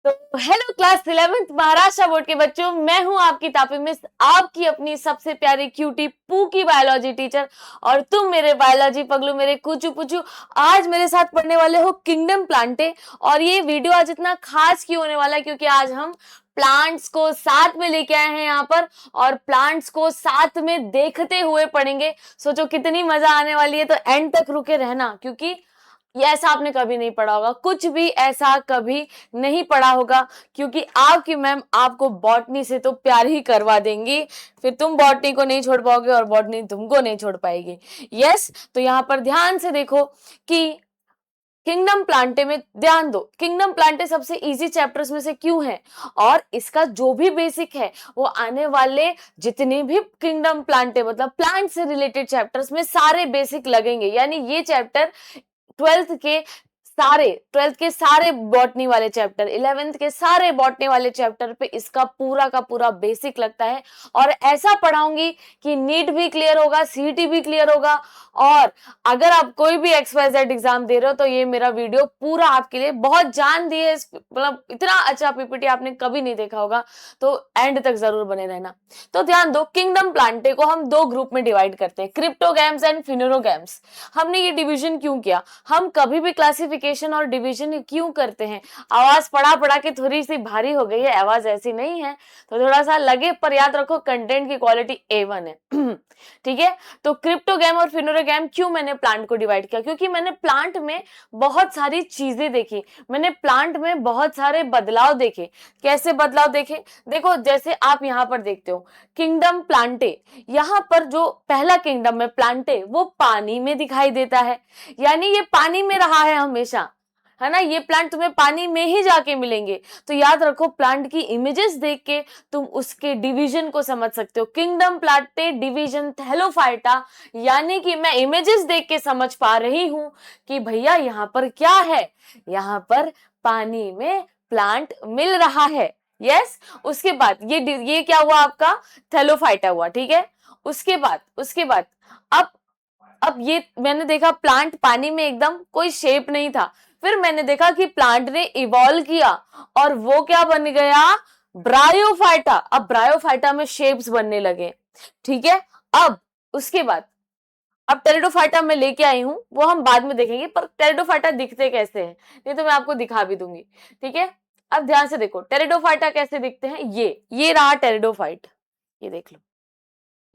तो hello class 11th Maharashtra board के बच्चों, मैं हूं आपकी तापी मिस, आपकी अपनी सबसे प्यारी क्यूटी पू की बायोलॉजी टीचर। और तुम मेरे बायोलॉजी पगलू, मेरे कुचू पुचू, आज मेरे साथ पढ़ने वाले हो किंगडम प्लांटे। और ये वीडियो आज इतना खास क्यों होने वाला है, क्योंकि आज हम प्लांट्स को साथ में लेके आए हैं यहाँ पर, और प्लांट्स को साथ में देखते हुए पढ़ेंगे। सोचो कितनी मजा आने वाली है, तो एंड तक रुके रहना, क्योंकि ये ऐसा आपने कभी नहीं पढ़ा होगा, कुछ भी ऐसा कभी नहीं पढ़ा होगा, क्योंकि आपकी मैम आपको बॉटनी से तो प्यार ही करवा देंगी, फिर तुम बॉटनी को नहीं छोड़ पाओगे और बॉटनी तुमको नहीं छोड़ पाएगी। यस, तो यहाँ पर ध्यान से देखो कि किंगडम प्लांटे में ध्यान दो। किंगडम प्लांटे सबसे इजी चैप्टर्स में से क्यों है, और इसका जो भी बेसिक है वो आने वाले जितने भी किंगडम प्लांटे मतलब प्लांट से रिलेटेड चैप्टर्स में सारे बेसिक लगेंगे। यानी ये चैप्टर ट्वेल्थ के सारे बॉटनी वाले चैप्टर, 11th के सारे बॉटनी वाले चैप्टर पे इसका पूरा का पूरा बेसिक लगता है। और ऐसा पढ़ाऊंगी कि नीट भी क्लियर होगा, सीईटी भी क्लियर होगा। और अगर आप कोई भी XYZ एग्जाम दे रहे हो तो ये मेरा वीडियो पूरा आपके लिए बहुत जान दी है, मतलब इतना अच्छा पीपीटी आपने कभी नहीं देखा होगा, तो एंड तक जरूर बने रहना। तो ध्यान दो, किंगडम प्लांटे को हम दो ग्रुप में डिवाइड करते हैं, क्रिप्टोगैम्स एंड फिनोरोगैम्स। हमने ये डिवीजन क्यों किया, हम कभी भी क्लासिफिकेशन और डिवीजन क्यों करते हैं? आवाज पढ़ा पढ़ा के थोड़ी सी भारी हो गई है, आवाज ऐसी नहीं है, तो थोड़ा सा लगे, पर याद रखो कंटेंट की क्वालिटी A1 है। ठीक है, तो क्रिप्टोगैम और फिनोरोगैम क्यों मैंने प्लांट को डिवाइड किया, क्योंकि मैंने प्लांट में बहुत सारी चीजें देखी, मैंने प्लांट में बहुत सारे बदलाव देखे। कैसे बदलाव देखे? देखो, जैसे आप यहाँ पर देखते हो किंगडम प्लांटे, यहाँ पर जो पहला किंगडम है प्लांटे, वो पानी में दिखाई देता है, यानी ये पानी में रहा है हमेशा, है ना। ये प्लांट तुम्हें पानी में ही जाके मिलेंगे। तो याद रखो, प्लांट की इमेजेस देख के तुम उसके डिवीजन को समझ सकते हो। किंगडम प्लांटे डिवीजन थैलोफाइटा, यानी कि मैं इमेजेस देख के समझ पा रही हूं कि भैया यहाँ पर क्या है, यहाँ पर पानी में प्लांट मिल रहा है। यस, उसके बाद ये क्या हुआ, आपका थैलोफाइटा हुआ। ठीक है, उसके बाद अब ये मैंने देखा प्लांट पानी में एकदम कोई शेप नहीं था, फिर मैंने देखा कि प्लांट ने इवॉल्व किया और वो क्या बन गया, ब्रायोफाइटा। अब ब्रायोफाइटा में शेप्स बनने लगे। ठीक है, अब उसके बाद अब टेरिडोफाइटा में लेके आई हूं, वो हम बाद में देखेंगे, पर टेरिडोफाइटा दिखते कैसे हैं ये तो मैं आपको दिखा भी दूंगी। ठीक है, अब ध्यान से देखो टेरिडोफाइटा कैसे दिखते हैं। ये रहा टेरिडोफाइट, ये देख लो,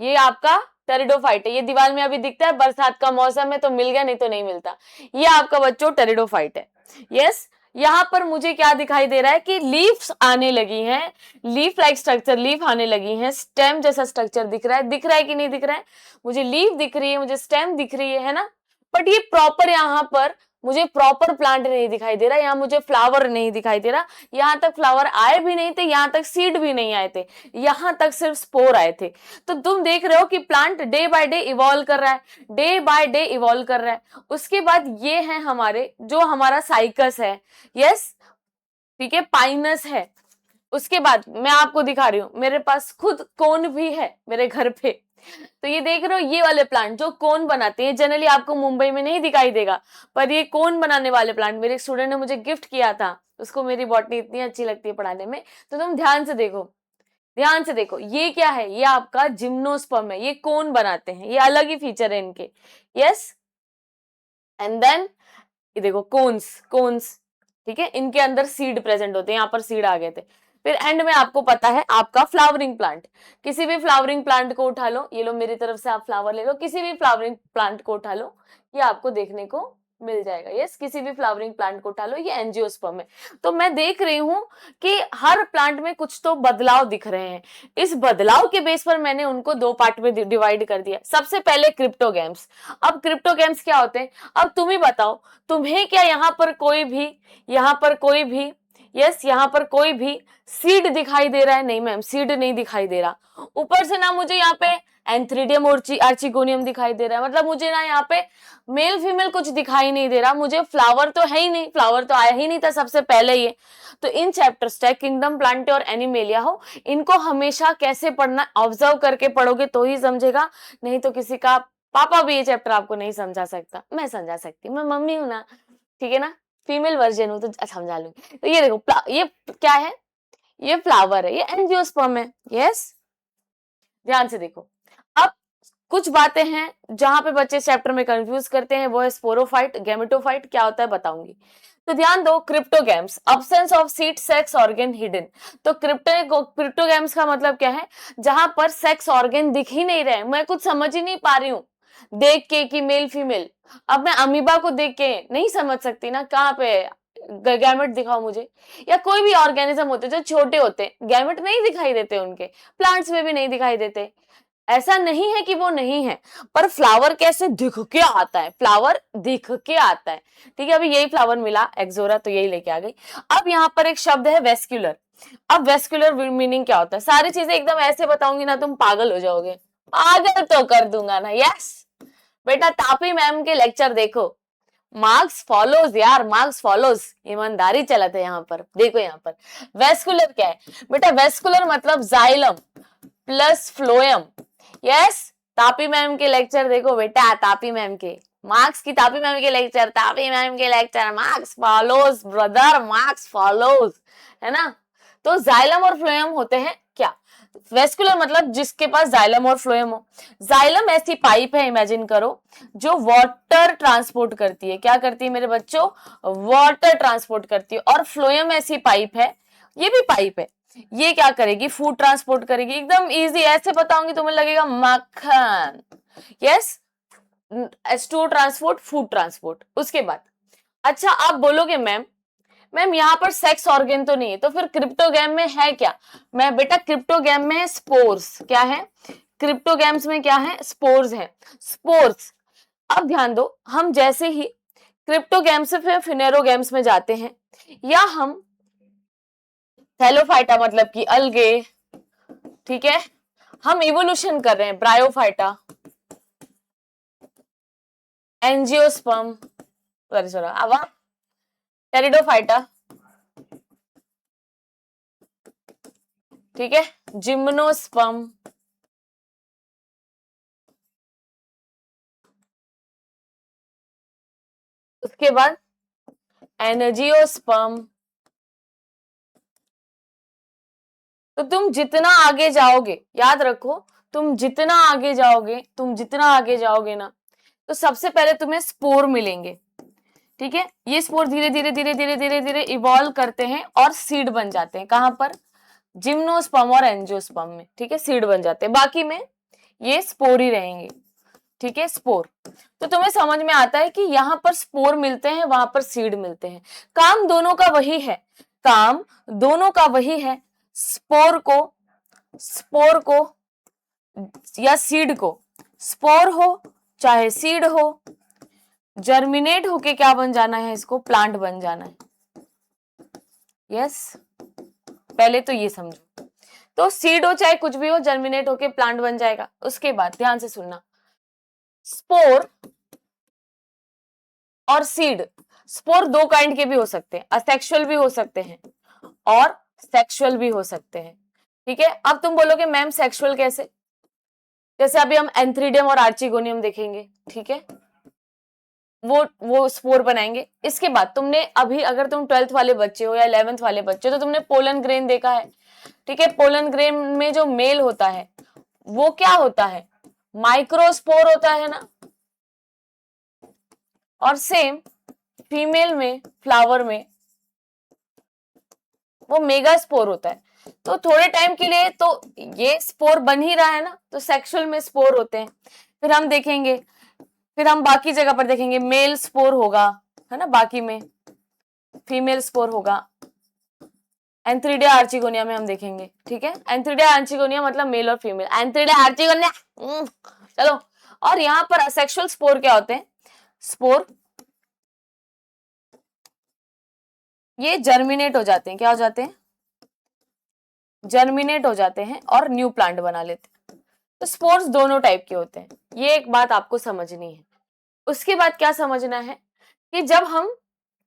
ये आपका टेरिडोफाइट है, ये दीवार में अभी दिखता है, बरसात का मौसम है तो मिल गया, नहीं तो नहीं मिलता। ये आपका बच्चों टेरिडोफाइट है। यस, यहाँ पर मुझे क्या दिखाई दे रहा है कि लीव्स आने लगी हैं, लीफ लाइक स्ट्रक्चर, लीफ आने लगी हैं, स्टेम जैसा स्ट्रक्चर दिख रहा है कि नहीं दिख रहा है? मुझे लीफ दिख रही है, मुझे स्टेम दिख रही है ना। बट ये प्रॉपर यहाँ पर मुझे प्रॉपर प्लांट नहीं दिखाई दे रहा, यहाँ मुझे फ्लावर नहीं दिखाई दे रहा, यहाँ तक फ्लावर आए भी नहीं थे, यहाँ तक सीड भी नहीं आए थे, यहाँ तक सिर्फ स्पोर आए थे। तो तुम देख रहे हो कि plant day by day evolve कर रहा है, डे बाय डे इवॉल्व कर रहा है। उसके बाद ये है हमारे, जो हमारा साइकस है, यस, ठीक है, पाइनस है। उसके बाद मैं आपको दिखा रही हूँ, मेरे पास खुद कोन भी है मेरे घर पे। तो ये देख रहे हो, ये वाले प्लांट जो कोन बनाते हैं, जनरली आपको मुंबई में नहीं दिखाई देगा, पर ये कोन बनाने वाले प्लांट मेरे एक स्टूडेंट ने मुझे गिफ्ट किया था, उसको मेरी बॉटनी इतनी अच्छी लगती है पढ़ाने में। तो तुम ध्यान से देखो, ध्यान से देखो, ये क्या है, ये आपका जिम्नोस्पर्म है, ये कोन बनाते हैं, ये अलग ही फीचर है इनके। यस, एंड देन ये देखो कोन्स, कोन्स, ठीक है, इनके अंदर सीड प्रेजेंट होते हैं, यहाँ पर सीड आ गए थे। फिर एंड में आपको पता है आपका फ्लावरिंग प्लांट, किसी भी फ्लावरिंग प्लांट को उठा लो, ये लो मेरी तरफ से आप फ्लावर ले लो, किसी भी फ्लावरिंग प्लांट को उठा लो, ये आपको देखने को मिल जाएगा। यस, किसी भी फ्लावरिंग प्लांट को उठा लो, ये एंजियोस्पर्म है। तो मैं देख रही हूं कि हर प्लांट में कुछ तो बदलाव दिख रहे हैं। इस बदलाव के बेस पर मैंने उनको दो पार्ट में डिवाइड कर दिया। सबसे पहले क्रिप्टोगैम्स। अब क्रिप्टोगैम्स क्या होते हैं, अब तुम ही बताओ, तुम्हें क्या यहाँ पर कोई भी यस, यहाँ पर कोई भी सीड दिखाई दे रहा है? नहीं मैम, सीड नहीं दिखाई दे रहा। ऊपर से ना मुझे यहाँ पे एंथ्रीडियम और आर्चिगोनियम दिखाई दे रहा है, मतलब मुझे ना यहाँ पे मेल फीमेल कुछ दिखाई नहीं दे रहा, मुझे फ्लावर तो है ही नहीं, फ्लावर तो आया ही नहीं था सबसे पहले ये। तो इन चैप्टर्स, चाहे किंगडम प्लांटे और एनिमेलिया हो, इनको हमेशा कैसे पढ़ना, ऑब्जर्व करके पढ़ोगे तो ही समझेगा, नहीं तो किसी का पापा भी ये चैप्टर आपको नहीं समझा सकता, मैं समझा सकती, मैं मम्मी हूं ना, ठीक है ना। फीमेल वर्जन हूँ तो समझा लूंगी। तो ये देखो ये क्या है, ये फ्लावर है, ये एंजियोस्पर्म है। यस, ध्यान से देखो। अब कुछ बातें हैं जहां पे बच्चे चैप्टर में कंफ्यूज करते हैं, वो है स्पोरोफाइट, गैमेटोफाइट क्या होता है बताऊंगी। तो ध्यान दो, cryptogams, absence of seed sex organ hidden. तो क्रिप्टोगैम्स का मतलब क्या है, जहां पर सेक्स ऑर्गन दिख ही नहीं रहे, मैं कुछ समझ ही नहीं पा रही हूँ देख के कि मेल फीमेल। अब मैं अमीबा को देख के नहीं समझ सकती ना, कहाँ पे गैमेट दिखाओ मुझे। या कोई भी ऑर्गेनिज्म होते जो छोटे होते, गैमेट नहीं दिखाई देते उनके, प्लांट्स में भी नहीं दिखाई देते। ऐसा नहीं है कि वो नहीं है, पर फ्लावर कैसे दिख के आता है, फ्लावर दिख के आता है। ठीक है, अभी यही फ्लावर मिला एक्सोरा, तो यही लेके आ गई। अब यहाँ पर एक शब्द है वेस्क्यूलर। अब वेस्क्यूलर मीनिंग क्या होता है, सारी चीजें एकदम ऐसे बताऊंगी ना तुम पागल हो जाओगे, पागल तो कर दूंगा ना। यस बेटा, तापी मैम के लेक्चर देखो, मार्क्स फॉलोज यार, मार्क्स फॉलोज, ईमानदारी चलते यहाँ पर। देखो यहाँ पर वेस्कुलर क्या है बेटा, वेस्कुलर मतलब xylem plus phloem. Yes, Tapi ma'am के लेक्चर देखो बेटा, तापी मैम के मार्क्स की, तापी मैम के लेक्चर, तापी मैम के lecture, marks follows brother, marks follows, है ना। तो जाइलम और फ्लोएम होते हैं क्या, वेस्कुलर मतलब जिसके पास जाइलम और फ्लोएम हो। जाइलम ऐसी पाइप है, इमेजिन करो, जो वाटर ट्रांसपोर्ट करती है। क्या करती है मेरे बच्चों, वाटर ट्रांसपोर्ट करती है। और फ्लोएम ऐसी पाइप है, ये भी पाइप है, ये क्या करेगी, फूड ट्रांसपोर्ट करेगी। एकदम इजी, ऐसे बताऊंगी तुम्हें लगेगा मक्खन। Yes, H2O transport, food transport. उसके बाद अच्छा आप बोलोगे मैम, मैम यहाँ पर सेक्स ऑर्गन तो नहीं है, तो फिर क्रिप्टोगैम में है क्या। मैं बेटा, क्रिप्टोगैम में स्पोर्स क्या है, क्रिप्टोगैम्स में क्या है, स्पोर्स है, स्पोर्स। अब ध्यान दो, हम जैसे ही क्रिप्टोगैम्स से फिर फिनेरोगैम्स में जाते हैं, या हम थैलोफाइटा मतलब कि अलगे, ठीक है, हम इवोल्यूशन कर रहे हैं, ब्रायोफाइटा, एंजियोस्पर्म, सॉरी सॉरी, अब टेरिडोफाइटा, ठीक है, जिम्नोस्पर्म, उसके बाद एनर्जियोस्पर्म। तो तुम जितना आगे जाओगे, याद रखो, तुम जितना आगे जाओगे, तुम जितना आगे जाओगे ना, तो सबसे पहले तुम्हें स्पोर मिलेंगे। ठीक है, ये स्पोर धीरे धीरे धीरे धीरे धीरे धीरे इवॉल्व करते हैं और सीड बन जाते हैं। कहां पर, जिम्नोस्पर्म और एंजियोस्पर्म में। ठीक है, सीड बन जाते हैं, बाकी में ये स्पोर ही रहेंगे। ठीक है, स्पोर। तो तुम्हें समझ में आता है कि यहाँ पर स्पोर मिलते हैं, वहां पर सीड मिलते हैं। काम दोनों का वही है, काम दोनों का वही है। स्पोर को या सीड को, स्पोर हो चाहे सीड हो, जर्मिनेट होके क्या बन जाना है, इसको प्लांट बन जाना है। यस, पहले तो ये समझो, तो सीड हो चाहे कुछ भी हो, जर्मिनेट होके प्लांट बन जाएगा। उसके बाद ध्यान से सुनना, स्पोर और सीड, स्पोर दो काइंड के भी हो सकते हैं, असेक्सुअल भी हो सकते हैं और सेक्सुअल भी हो सकते हैं। ठीक है, अब तुम बोलोगे मैम सेक्सुअल कैसे, जैसे अभी हम एंथ्रीडियम और आर्चिगोनियम देखेंगे। ठीक है, वो स्पोर बनाएंगे। इसके बाद तुमने अभी, अगर तुम 12th वाले बच्चे हो या 11th वाले बच्चे हो, तो तुमने पोलन ग्रेन देखा है। ठीक है, पोलन ग्रेन में जो मेल होता है वो क्या होता है, माइक्रोस्पोर होता है ना। और सेम फीमेल में, फ्लावर में, वो मेगा स्पोर होता है। तो थोड़े टाइम के लिए तो ये स्पोर बन ही रहा है ना, तो सेक्सुअल में स्पोर होते हैं। फिर हम देखेंगे, फिर हम बाकी जगह पर देखेंगे मेल स्पोर होगा, है ना, बाकी में फीमेल स्पोर होगा। एंथ्रीडिया आर्चिगोनिया में हम देखेंगे। ठीक है, एंथ्रीडिया आर्चिगोनिया मतलब मेल और फीमेल, एंथ्रीडिया आर्चिगोनिया। चलो, और यहाँ पर असेक्सुअल स्पोर क्या होते हैं, स्पोर ये जर्मिनेट हो जाते हैं, क्या हो जाते हैं, जर्मिनेट हो जाते हैं और न्यू प्लांट बना लेते हैं। तो स्पोर्स दोनों टाइप के होते हैं, ये एक बात आपको समझनी है। उसके बाद क्या समझना है कि जब हम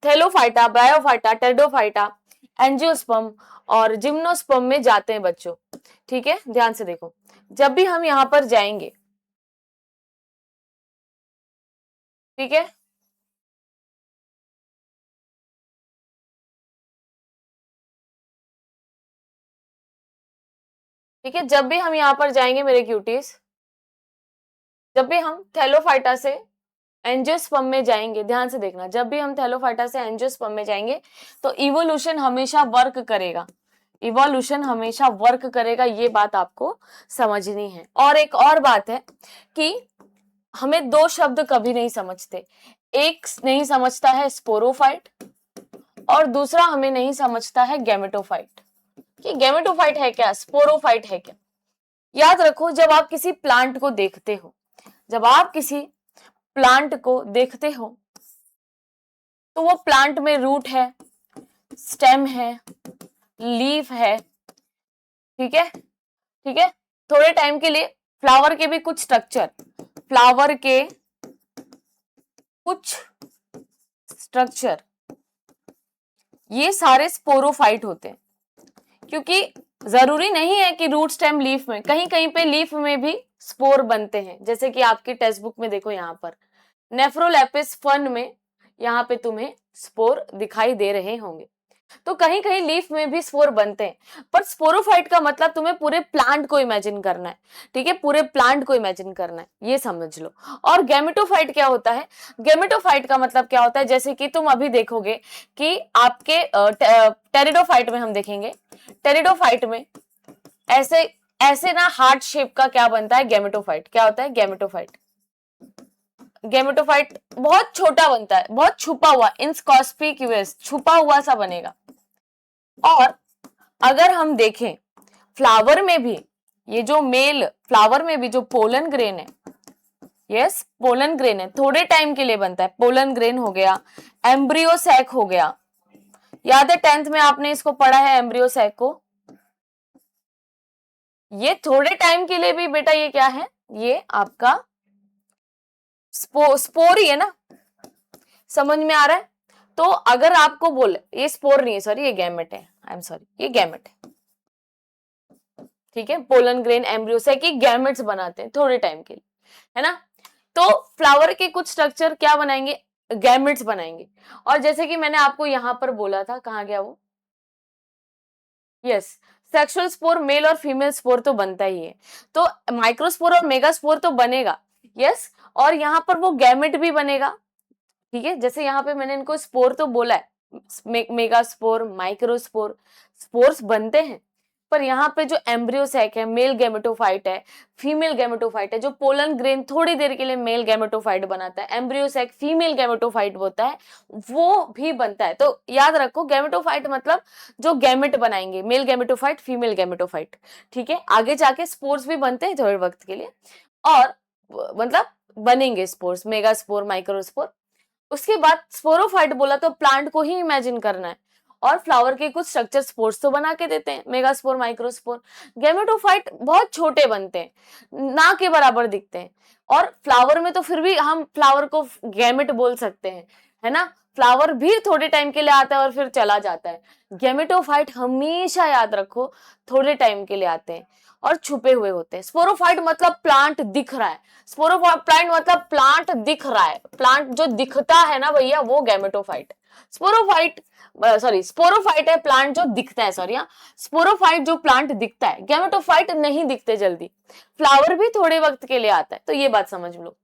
थैलोफाइटा, ब्रायोफाइटा, टेरिडोफाइटा, एंजियोस्पर्म और जिम्नोस्पर्म में जाते हैं बच्चों, ठीक है, ध्यान से देखो, जब भी हम यहां पर जाएंगे, ठीक है, ठीक है, जब भी हम यहाँ पर जाएंगे मेरे क्यूटीज, जब भी हम थैलोफाइटा से एंजियोस्पर्म में जाएंगे, ध्यान से देखना, जब भी हम थैलोफाइटा से एंजियोस्पर्म में जाएंगे तो इवोल्यूशन हमेशा वर्क करेगा, इवोल्यूशन हमेशा वर्क करेगा, ये बात आपको समझनी है। और एक और बात है कि हमें दो शब्द कभी नहीं समझते, एक नहीं समझता है स्पोरोफाइट और दूसरा हमें नहीं समझता है गैमेटोफाइट। कि गैमेटोफाइट है क्या, स्पोरोफाइट है क्या। याद रखो, जब आप किसी प्लांट को देखते हो, जब आप किसी प्लांट को देखते हो तो वो प्लांट में रूट है, स्टेम है, लीफ है, ठीक है, ठीक है, थोड़े टाइम के लिए फ्लावर के भी कुछ स्ट्रक्चर, फ्लावर के कुछ स्ट्रक्चर, ये सारे स्पोरोफाइट होते हैं। क्योंकि जरूरी नहीं है कि रूट स्टेम लीफ में, कहीं कहीं पे लीफ में भी स्पोर बनते हैं, जैसे कि आपकी टेक्स्ट बुक में देखो यहाँ पर नेफ्रोलेपिस फन में यहाँ पे तुम्हें स्पोर दिखाई दे रहे होंगे। तो कहीं कहीं लीफ में भी स्पोर बनते हैं, पर स्पोरोफाइट का मतलब तुम्हें पूरे प्लांट को इमेजिन करना है, ठीक है, पूरे प्लांट को इमेजिन करना है, ये समझ लो। और गैमेटोफाइट क्या होता है, गैमेटोफाइट का मतलब क्या होता है, जैसे कि तुम अभी देखोगे कि आपके टेरिडोफाइट में हम देखेंगे, टेरिडोफाइट में ऐसे ऐसे ना हार्ट शेप का क्या बनता है, गैमेटोफाइट। क्या होता है गैमेटोफाइट, गैमेटोफाइट बहुत छोटा बनता है, बहुत छुपा हुआ, इनकॉन्स्पिक्यूअस, छुपा हुआ सा बनेगा। और अगर हम देखें फ्लावर में भी, ये जो मेल फ्लावर में भी जो पोलन ग्रेन है, यस पोलन ग्रेन है, थोड़े टाइम के लिए बनता है, पोलन ग्रेन हो गया, एम्ब्रियो सैक हो गया, याद है 10th में आपने इसको पढ़ा है एम्ब्रियो सैक को। ये थोड़े टाइम के लिए भी बेटा ये क्या है, ये आपका स्पोर ही है ना, समझ में आ रहा है। तो अगर आपको बोले ये स्पोर नहीं है, सॉरी ये गैमेट है, आई एम सॉरी ये गैमेट है, ठीक है, पोलन ग्रेन एम्ब्रियो से कि गैमेट्स बनाते हैं थोड़े टाइम के लिए, है ना। तो फ्लावर के कुछ स्ट्रक्चर क्या बनाएंगे, गैमेट्स बनाएंगे। और जैसे कि मैंने आपको यहां पर बोला था, कहां गया वो, यस सेक्सुअल स्पोर मेल और फीमेल स्पोर तो बनता ही है, तो माइक्रोस्पोर और मेगास्पोर तो बनेगा, यस। और यहाँ पर वो गैमेट भी बनेगा, ठीक है, जैसे यहाँ पे मैंने इनको स्पोर तो बोला है, मेगास्पोर माइक्रोस्पोर, स्पोर्स बनते हैं। पर यहाँ पे जो एम्ब्रियो सैक है, मेल गैमेटोफाइट है, फीमेल गैमेटोफाइट है, जो पोलन ग्रेन थोड़ी देर के लिए मेल गैमेटोफाइट बनाता है, एम्ब्रियो सैक फीमेल गैमेटोफाइट होता है, वो भी बनता है। तो याद रखो गैमेटोफाइट मतलब जो गैमेट बनाएंगे, मेल गैमेटोफाइट फीमेल गैमेटोफाइट, ठीक है। आगे जाके स्पोर्स भी बनते हैं थोड़े वक्त के लिए, और मतलब बनेंगे स्पोर्स, मेगास्पोर माइक्रोस्पोर। उसके बाद स्पोरोफाइट बोला तो प्लांट को ही इमेजिन करना है, और फ्लावर के कुछ स्ट्रक्चर स्पोर्स तो बना के देते हैं, मेगास्पोर माइक्रोस्पोर। गैमेटोफाइट बहुत छोटे बनते हैं, ना के बराबर दिखते हैं, और फ्लावर में तो फिर भी हम फ्लावर को गैमेट बोल सकते हैं, है ना। फ्लावर भी थोड़े टाइम के लिए आता है और फिर चला जाता है। गैमेटोफाइट हमेशा याद रखो थोड़े टाइम के लिए आते हैं और छुपे हुए होते हैं। स्पोरोफाइट मतलब प्लांट दिख रहा है, स्पोरोप्लांट मतलब प्लांट दिख रहा है, प्लांट जो दिखता है ना भैया वो गैमेटोफाइट। स्पोरोफाइट सॉरी स्पोरोफाइट है प्लांट जो दिखता है, सॉरी हाँ, स्पोरोफाइट जो प्लांट दिखता है, गैमेटोफाइट नहीं दिखते जल्दी, फ्लावर भी थोड़े वक्त के लिए आता है, तो ये बात समझ लो।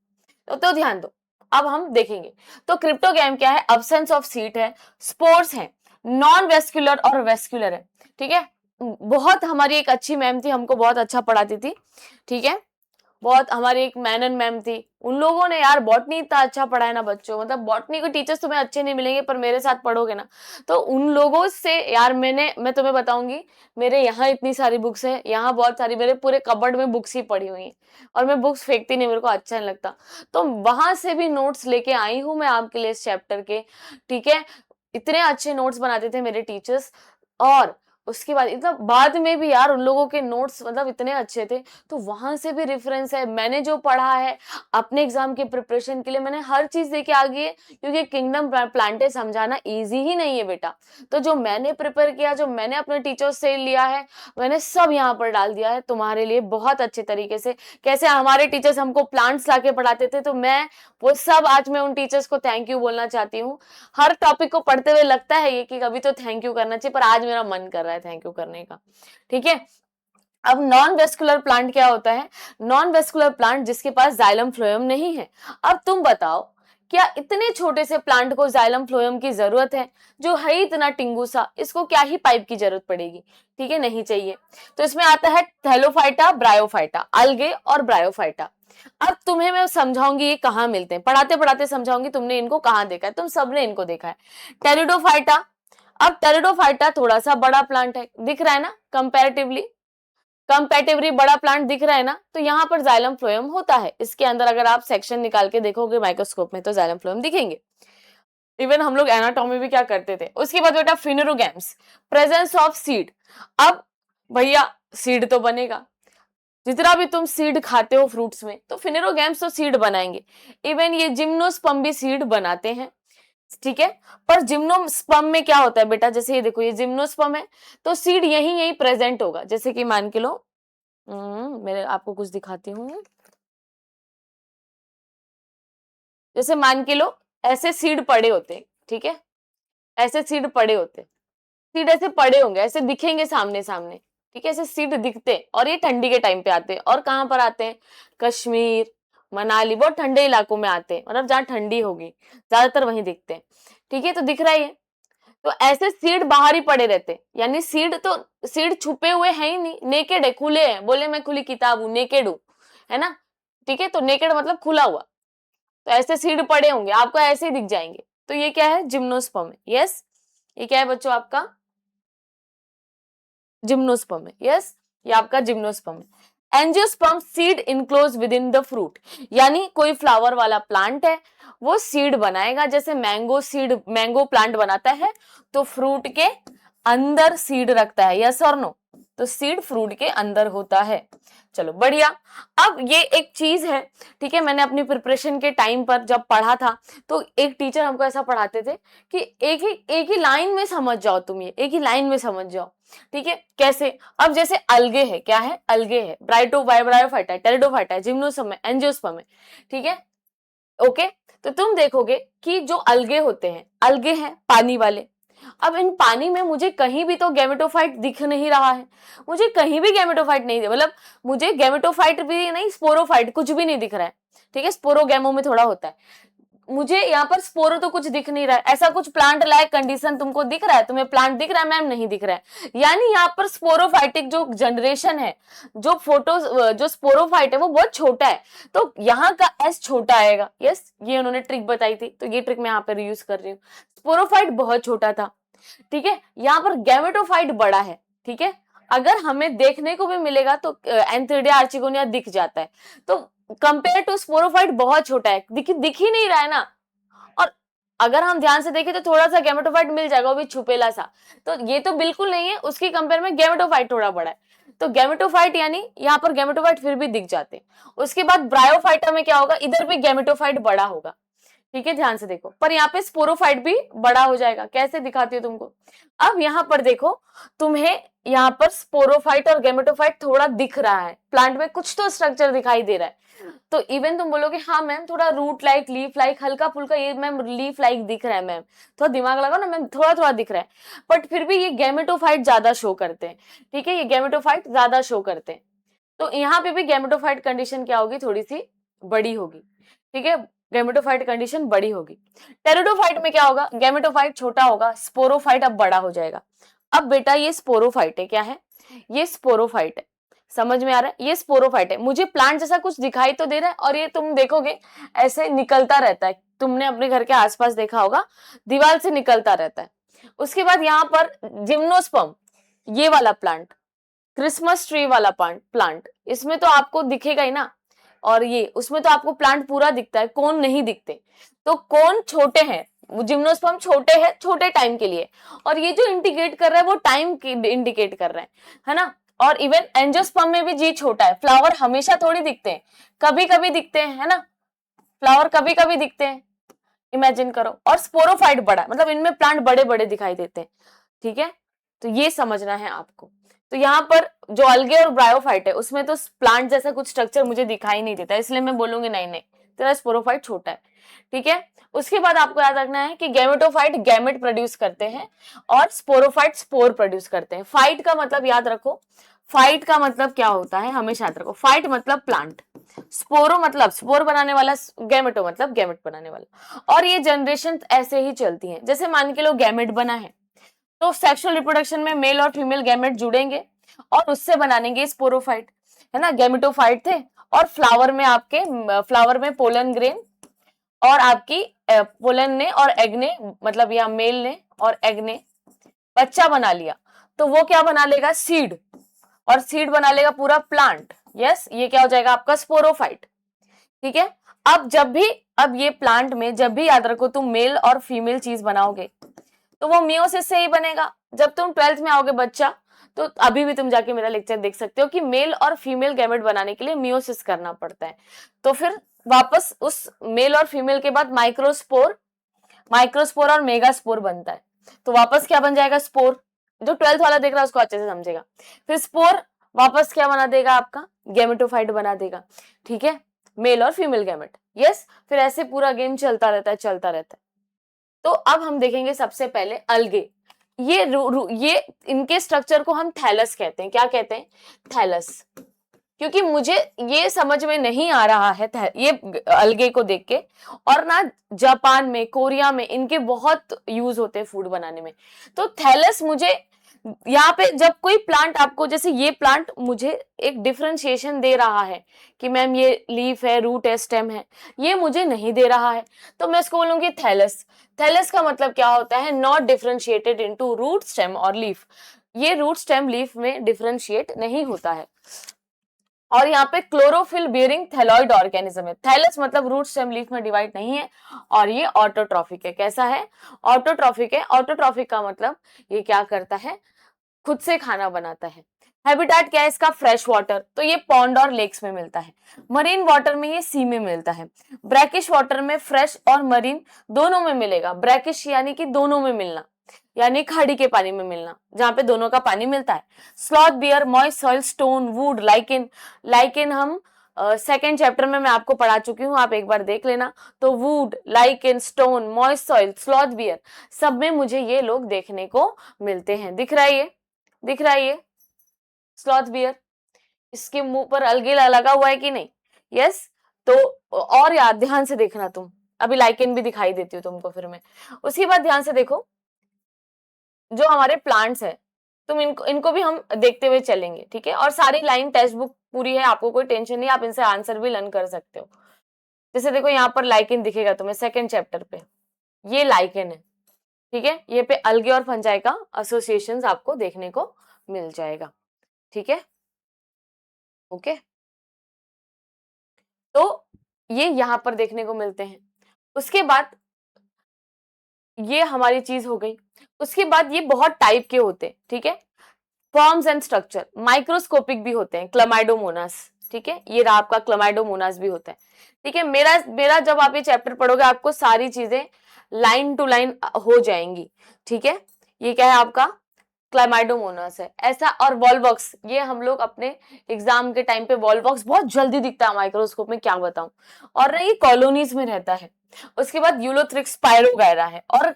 तो ध्यान दो, अब हम देखेंगे तो क्रिप्टोगैम क्या है, अब्सेंस ऑफ सीट है, स्पोर्स है, नॉन वेस्कुलर और वेस्कुलर है, ठीक है। बहुत हमारी एक अच्छी मैम थी, हमको बहुत अच्छा पढ़ाती थी, ठीक है, बहुत हमारी एक मैनन मैम थी, उन लोगों ने यार बॉटनी इतना अच्छा पढ़ाया ना बच्चों, मतलब बॉटनी के टीचर्स तुम्हें अच्छे नहीं मिलेंगे पर मेरे साथ पढ़ोगे ना तो उन लोगों से यार मैं तुम्हें बताऊंगी, मेरे यहाँ इतनी सारी बुक्स है, यहाँ बहुत सारी, मेरे पूरे कबर्ड में बुक्स ही पड़ी हुई हैं, और मैं बुक्स फेंकती नहीं, मेरे को अच्छा नहीं लगता, तो वहां से भी नोट्स लेके आई हूँ मैं आपके लिए इस चैप्टर के, ठीक है। इतने अच्छे नोट्स बनाते थे मेरे टीचर्स, और उसके बाद मतलब बाद में भी यार उन लोगों के नोट्स मतलब इतने अच्छे थे, तो वहां से भी रेफरेंस है, मैंने जो पढ़ा है अपने एग्जाम के प्रिपरेशन के लिए मैंने हर चीज लेके आ गई है, क्योंकि किंगडम प्लांटे समझाना इजी ही नहीं है बेटा। तो जो मैंने प्रिपेयर किया, जो मैंने अपने टीचर्स से लिया है, मैंने सब यहाँ पर डाल दिया है तुम्हारे लिए बहुत अच्छे तरीके से। कैसे हमारे टीचर्स हमको प्लांट्स लाके पढ़ाते थे, तो मैं वो सब आज मैं उन टीचर्स को थैंक यू बोलना चाहती हूँ। हर टॉपिक को पढ़ते हुए लगता है ये कि कभी तो थैंक यू करना चाहिए, पर आज मेरा मन कर रहा है थैंक यू करने का, ठीक है। अब नॉन वेस्कुलर प्लांट क्या होता है? नॉन वेस्कुलर प्लांट जिसके पास जाइलम फ्लोएम नहीं है। अब तुम बताओ, क्या इतने छोटे से प्लांट को जाइलम फ्लोएम की जरूरत है? जो है इतना टिंगू सा, इसको क्या ही पाइप की जरूरत पड़ेगी? ठीक है, नहीं चाहिए। तो इसमें आता है थैलोफाइटा, ब्रायोफाइटा, अलगे और ब्रायोफाइटा। अब तुम्हें मैं समझाऊंगी ये कहाँ मिलते हैं, पढ़ाते पढ़ाते समझाऊंगी तुमने इनको कहाँ देखा है, तुम सबने इनको देखा है। टेरिडोफाइटा। अब टेरिडोफाइटा थोड़ा सा बड़ा प्लांट है, दिख रहा है ना, कंपैरेटिवली बड़ा प्लांट दिख रहा है ना, तो यहाँ पर जाइलम फ्लोएम होता है। इसके अंदर अगर आप सेक्शन निकाल के देखोगे माइक्रोस्कोप में तो जाइलम फ्लोएम दिखेंगे। इवन हम लोग एनाटॉमी भी क्या करते थे। उसके बाद बेटा फिनेरोगैम्स, प्रेजेंस ऑफ सीड। अब भैया सीड तो बनेगा, जितना भी तुम सीड खाते हो फ्रूट्स में, तो फिनेरोगैम्स तो सीड बनाएंगे। इवन ये जिम्नोस्पर्म भी सीड बनाते हैं, ठीक है। पर जिम्नोस्पर्म में क्या होता है बेटा, जैसे ये देखो ये जिम्नोस्पर्म है, तो सीड यहीं यहीं प्रेजेंट होगा। जैसे कि मान के लो, मेरे आपको कुछ दिखाती हूँ। जैसे मान के लो ऐसे सीड पड़े होते, ठीक है, ऐसे सीड पड़े होते, सीड ऐसे पड़े होंगे, ऐसे दिखेंगे सामने सामने, ठीक है, ऐसे सीड दिखते। और ये ठंडी के टाइम पे आते हैं। और कहाँ पर आते हैं? कश्मीर, मनाली, बहुत ठंडे इलाकों में आते हैं, मतलब जहाँ ठंडी होगी ज्यादातर वहीं दिखते हैं। ठीक है, तो दिख रहा है ये। तो ऐसे सीड बाहर ही पड़े रहते, यानी सीड छुपे हुए हैं ही नहीं, नेकेड है, खुले हैं। बोले मैं खुली किताब हूं, नेकेड हूं, है ना। ठीक है, तो नेकेड मतलब खुला हुआ। तो ऐसे सीड पड़े होंगे, आपको ऐसे ही दिख जाएंगे। तो ये क्या है? जिम्नोस्पर्म है। यस, ये क्या है बच्चों? आपका जिम्नोस्पर्म है। यस, ये आपका जिम्नोस्पर्म है। Angiosperm seed enclose with in the fruit, यानी कोई फ्लावर वाला प्लांट है, वो सीड बनाएगा। जैसे मैंगो प्लांट बनाता है, तो फ्रूट के अंदर सीड रखता है। यस और नो? तो सीड फ्रूट के अंदर होता है। चलो बढ़िया। अब ये एक चीज है, ठीक है, मैंने अपनी प्रिपरेशन के टाइम पर जब पढ़ा था, तो एक टीचर हमको ऐसा पढ़ाते थे कि एक ही लाइन में समझ जाओ, तुम ये एक ही लाइन में समझ जाओ। ठीक है, कैसे? अब जैसे अलगे है, क्या है? अलगे है, ब्रायोफाइटा है, टेरिडोफाइटा है, जिम्नोस्पर्म है, एंजियोस्पर्म है। ठीक है, ओके। तो तुम देखोगे कि जो अलगे होते हैं, अलगे हैं पानी वाले। अब इन पानी में मुझे कहीं भी तो गैमेटोफाइट दिख नहीं रहा है, मुझे कहीं भी गैमेटोफाइट नहीं, मतलब मुझे गैमेटोफाइट भी नहीं, स्पोरोफाइट कुछ भी नहीं दिख रहा है। ठीक है, स्पोरोगैमो में थोड़ा होता है, मुझे यहाँ पर स्पोरो तो कुछ दिख नहीं रहा है। ऐसा कुछ प्लांट लायक कंडीशन तुमको दिख रहा है? तुम्हें प्लांट दिख रहा है? मैम नहीं दिख रहा है। यानी यहाँ पर स्पोरोफाइटिक जो जनरेशन है, जो स्पोरोफाइट है वो बहुत छोटा है, तो यहाँ का एस छोटा आएगा। यस, ये उन्होंने ट्रिक बताई थी, तो ये ट्रिक मैं यहाँ पर यूज कर रही हूँ। स्पोरोफाइट बहुत छोटा था, ठीक है। यहाँ पर गैमेटोफाइट बड़ा है, ठीक है। अगर हमें देखने को भी मिलेगा तो एंथ्रिडिया आर्चिगोनिया दिख जाता है, तो कंपेयर टू स्पोरोफाइट बहुत छोटा है, दिख ही नहीं रहा है ना। और अगर हम ध्यान से देखें तो थोड़ा सा गैमेटोफाइट मिल जाएगा, वो भी छुपेला सा। तो ये तो बिल्कुल नहीं है, उसकी कंपेयर में गैमेटोफाइट थोड़ा बड़ा है। तो गैमेटोफाइट यानी यहाँ पर गैमेटोफाइट फिर भी दिख जाते हैं। उसके बाद ब्रायोफाइटा में क्या होगा? इधर भी गैमेटोफाइट बड़ा होगा, ठीक है, ध्यान से देखो। पर यहाँ पे स्पोरोफाइट भी बड़ा हो जाएगा। कैसे दिखाती हूँ तुमको? अब यहाँ पर देखो, तुम्हें यहाँ पर स्पोरोफाइट और गैमेटोफाइट थोड़ा दिख रहा है, प्लांट में कुछ तो स्ट्रक्चर दिखाई दे रहा है। तो इवन तुम बोलोगे हाँ मैम थोड़ा रूट लाइक, लीफ लाइक, हल्का फुल्का ये मैम लीफ लाइक दिख रहा है मैम, थोड़ा दिमाग लगाओ ना मैम, थोड़ा थोड़ा दिख रहा है। बट फिर भी ये गैमेटोफाइट ज्यादा शो करते हैं, ठीक है, ये गैमेटोफाइट ज्यादा शो करते हैं। तो यहाँ पे भी गैमेटोफाइट कंडीशन क्या होगी? थोड़ी सी बड़ी होगी, ठीक है, गैमेटोफाइट कंडीशन बड़ी होगी। टेरिडोफाइट में क्या होगा? गैमेटोफाइट छोटा होगा, स्पोरोफाइट अब बड़ा हो जाएगा। अब बेटा ये स्पोरोफाइट है, क्या है? ये स्पोरोफाइट है, समझ में आ रहा है? ये स्पोरोफाइट है, मुझे प्लांट जैसा कुछ दिखाई तो दे रहा है, और ये तुम देखोगे ऐसे निकलता रहता है। तुमने अपने घर के आसपास देखा होगा, दीवार से निकलता रहता है। उसके बाद यहाँ पर जिम्नोस्पर्म, ये वाला प्लांट, क्रिसमस ट्री वाला प्लांट, इसमें तो आपको दिखेगा ही ना। और ये उसमें तो आपको प्लांट पूरा दिखता है, कोन नहीं दिखते। तो कोन छोटे हैं, जिम्नोस्पर्म छोटे हैं, छोटे टाइम के लिए। और ये जो इंडिकेट कर रहा है वो टाइम इंडिकेट कर रहा है ना। और इवन एंजियोस्पर्म में भी जी छोटा है। फ्लावर हमेशा थोड़ी दिखते हैं, कभी कभी दिखते हैं, है ना। फ्लावर कभी कभी दिखते हैं, इमेजिन करो। और स्पोरोफाइट बड़ा, मतलब इनमें प्लांट बड़े बड़े दिखाई देते हैं, ठीक है। तो ये समझना है आपको। तो यहाँ पर जो अलगे और ब्रायोफाइट है उसमें तो प्लांट जैसा कुछ स्ट्रक्चर मुझे दिखाई नहीं देता, इसलिए मैं बोलूंगी नहीं नहीं, तेरा स्पोरोफाइट छोटा है, ठीक है। उसके बाद आपको याद रखना है कि गैमेटोफाइट गैमेट प्रोड्यूस करते हैं और स्पोरोफाइट स्पोर प्रोड्यूस करते हैं। फाइट का मतलब याद रखो, फाइट का मतलब क्या होता है, हमेशा याद रखो, फाइट मतलब प्लांट, स्पोरो मतलब स्पोर बनाने वाला, गैमेटो मतलब गैमेट बनाने वाला। और ये जनरेशन ऐसे ही चलती है, जैसे मान के लो गैमेट बना है तो सेक्सुअल रिप्रोडक्शन में मेल और फीमेल गैमेट जुड़ेंगे और उससे बनानेंगे स्पोरोफाइट, है ना। गैमेटोफाइट थे, और फ्लावर में आपके फ्लावर में पोलन ग्रेन और आपकी पोलन ने और एग ने, मतलब या मेल ने और एग ने बच्चा बना लिया, तो वो क्या बना लेगा, सीड, और सीड बना लेगा पूरा प्लांट। यस, ये क्या हो जाएगा आपका स्पोरोफाइट। ठीक है। अब जब भी, अब ये प्लांट में जब भी याद रखो तुम मेल और फीमेल चीज बनाओगे तो वो मियोसिस से ही बनेगा। जब तुम 12th में आओगे बच्चा, तो अभी भी तुम जाके मेरा लेक्चर देख सकते हो कि मेल और फीमेल गैमेट बनाने के लिए मियोसिस करना पड़ता है। तो फिर वापस उस मेल और फीमेल के बाद माइक्रोस्पोर, माइक्रोस्पोर और मेगास्पोर बनता है। तो वापस क्या बन जाएगा, स्पोर। जो 12th वाला देख रहा है उसको अच्छे से समझेगा। फिर स्पोर वापस क्या बना देगा आपका, गैमेटोफाइट बना देगा। ठीक है, मेल और फीमेल गैमेट। यस, फिर ऐसे पूरा गेम चलता रहता है, चलता रहता है। तो अब हम देखेंगे सबसे पहले अलगे। ये इनके स्ट्रक्चर को हम थैलस कहते हैं। क्या कहते हैं, थैलस। क्योंकि मुझे ये समझ में नहीं आ रहा है ये अलगे को देख के, और ना जापान में, कोरिया में इनके बहुत यूज होते हैं फूड बनाने में। तो थैलस मुझे यहाँ पे जब कोई प्लांट आपको, जैसे ये प्लांट मुझे एक डिफरेंशिएशन दे रहा है कि मैम ये लीफ है, रूट है, स्टेम है, ये मुझे नहीं दे रहा है, तो मैं इसको बोलूंगी थैलस। थैलस का मतलब क्या होता है, not differentiated into root, stem और लीफ। ये रूट, स्टेम, लीफ में डिफरेंशिएट नहीं होता है। और यहाँ पे क्लोरोफिल बियरिंग थैलॉइड ऑर्गेनिज्म है। थैलस मतलब रूट, स्टेम, लीफ में डिवाइड नहीं है। और ये ऑटोट्रॉफिक है। कैसा है, ऑटोट्रॉफिक है। ऑटोट्रॉफिक का मतलब ये क्या करता है, खुद से खाना बनाता है। हैबिटाट क्या है इसका, फ्रेश वाटर, तो ये पॉन्ड और लेक्स में मिलता है। मरीन वाटर में ये सी में मिलता है। ब्रैकिश वाटर में फ्रेश और मरीन दोनों में मिलेगा। ब्रैकिश यानी कि दोनों में मिलना, यानी खाड़ी के पानी में मिलना, जहां पे दोनों का पानी मिलता है। Sloth bear, moist soil, stone, would, lichen. Lichen हम सेकेंड चैप्टर में मैं आपको पढ़ा चुकी हूँ, आप एक बार देख लेना। तो would, lichen, stone, moist soil, sloth bear, सब में मुझे ये लोग देखने को मिलते हैं। दिख रहा है ये, दिख रहा है ये स्लॉथ बियर, इसके मुंह पर अलगे लगा हुआ है कि नहीं। यस। तो और याद ध्यान से देखना तुम, अभी लाइकेन भी दिखाई देती हूँ तुमको फिर मैं। उसके बाद ध्यान से देखो, जो हमारे प्लांट्स है, तुम इनको भी हम देखते हुए चलेंगे, ठीक है। और सारी लाइन टेक्स्ट बुक पूरी है, आपको कोई टेंशन नहीं, आप इनसे आंसर भी लर्न कर सकते हो। जैसे देखो यहाँ पर लाइकेन दिखेगा तुम्हें सेकंड चैप्टर पे, ये लाइकेन है, ठीक है। ये पे अलगे और फंजाई का एसोसिएशंस आपको देखने को मिल जाएगा, ठीक है। ओके, तो ये यहाँ पर देखने को मिलते हैं। उसके बाद ये हमारी चीज हो गई। उसके बाद ये बहुत टाइप के होते हैं, ठीक है। फॉर्म्स एंड स्ट्रक्चर, माइक्रोस्कोपिक भी होते हैं, क्लमाइडोमोनास, ठीक है। ये रहा आपका क्लमाइडोमोनास भी होता है, ठीक है। मेरा मेरा जब आप ये चैप्टर पढ़ोगे आपको सारी चीजें लाइन टू लाइन हो जाएंगी, ठीक है। ये क्या है आपका, क्लाइमाइडोमोनास है ऐसा। और वॉलवॉक्स, ये हम लोग अपने एग्जाम के टाइम पे, वॉलवॉक्स बहुत जल्दी दिखता है माइक्रोस्कोप में, क्या बताऊं। और ना ये कॉलोनीज में रहता है। उसके बाद यूलोथ्रिक्स स्पाइरोगायरा है। और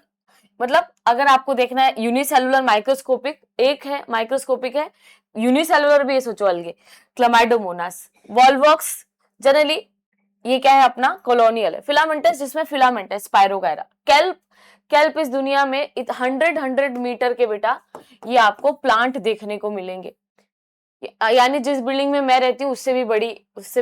मतलब अगर आपको देखना है यूनिसेलुलर माइक्रोस्कोपिक एक है, माइक्रोस्कोपिक है, यूनिसेलुलर भी है, सोचो अलगे, क्लमाइडोमोनास, वॉलवॉक्स। जनरली ये क्या है अपना, कॉलोनियल है। फिलामेंटस, जिसमें फिलामेंट है, स्पाइरोगायरा। केल्प, केल्प इस दुनिया में 100 मीटर के बेटा ये आपको प्लांट देखने को मिलेंगे। यानी जिस बिल्डिंग में मैं रहती हूँ उससे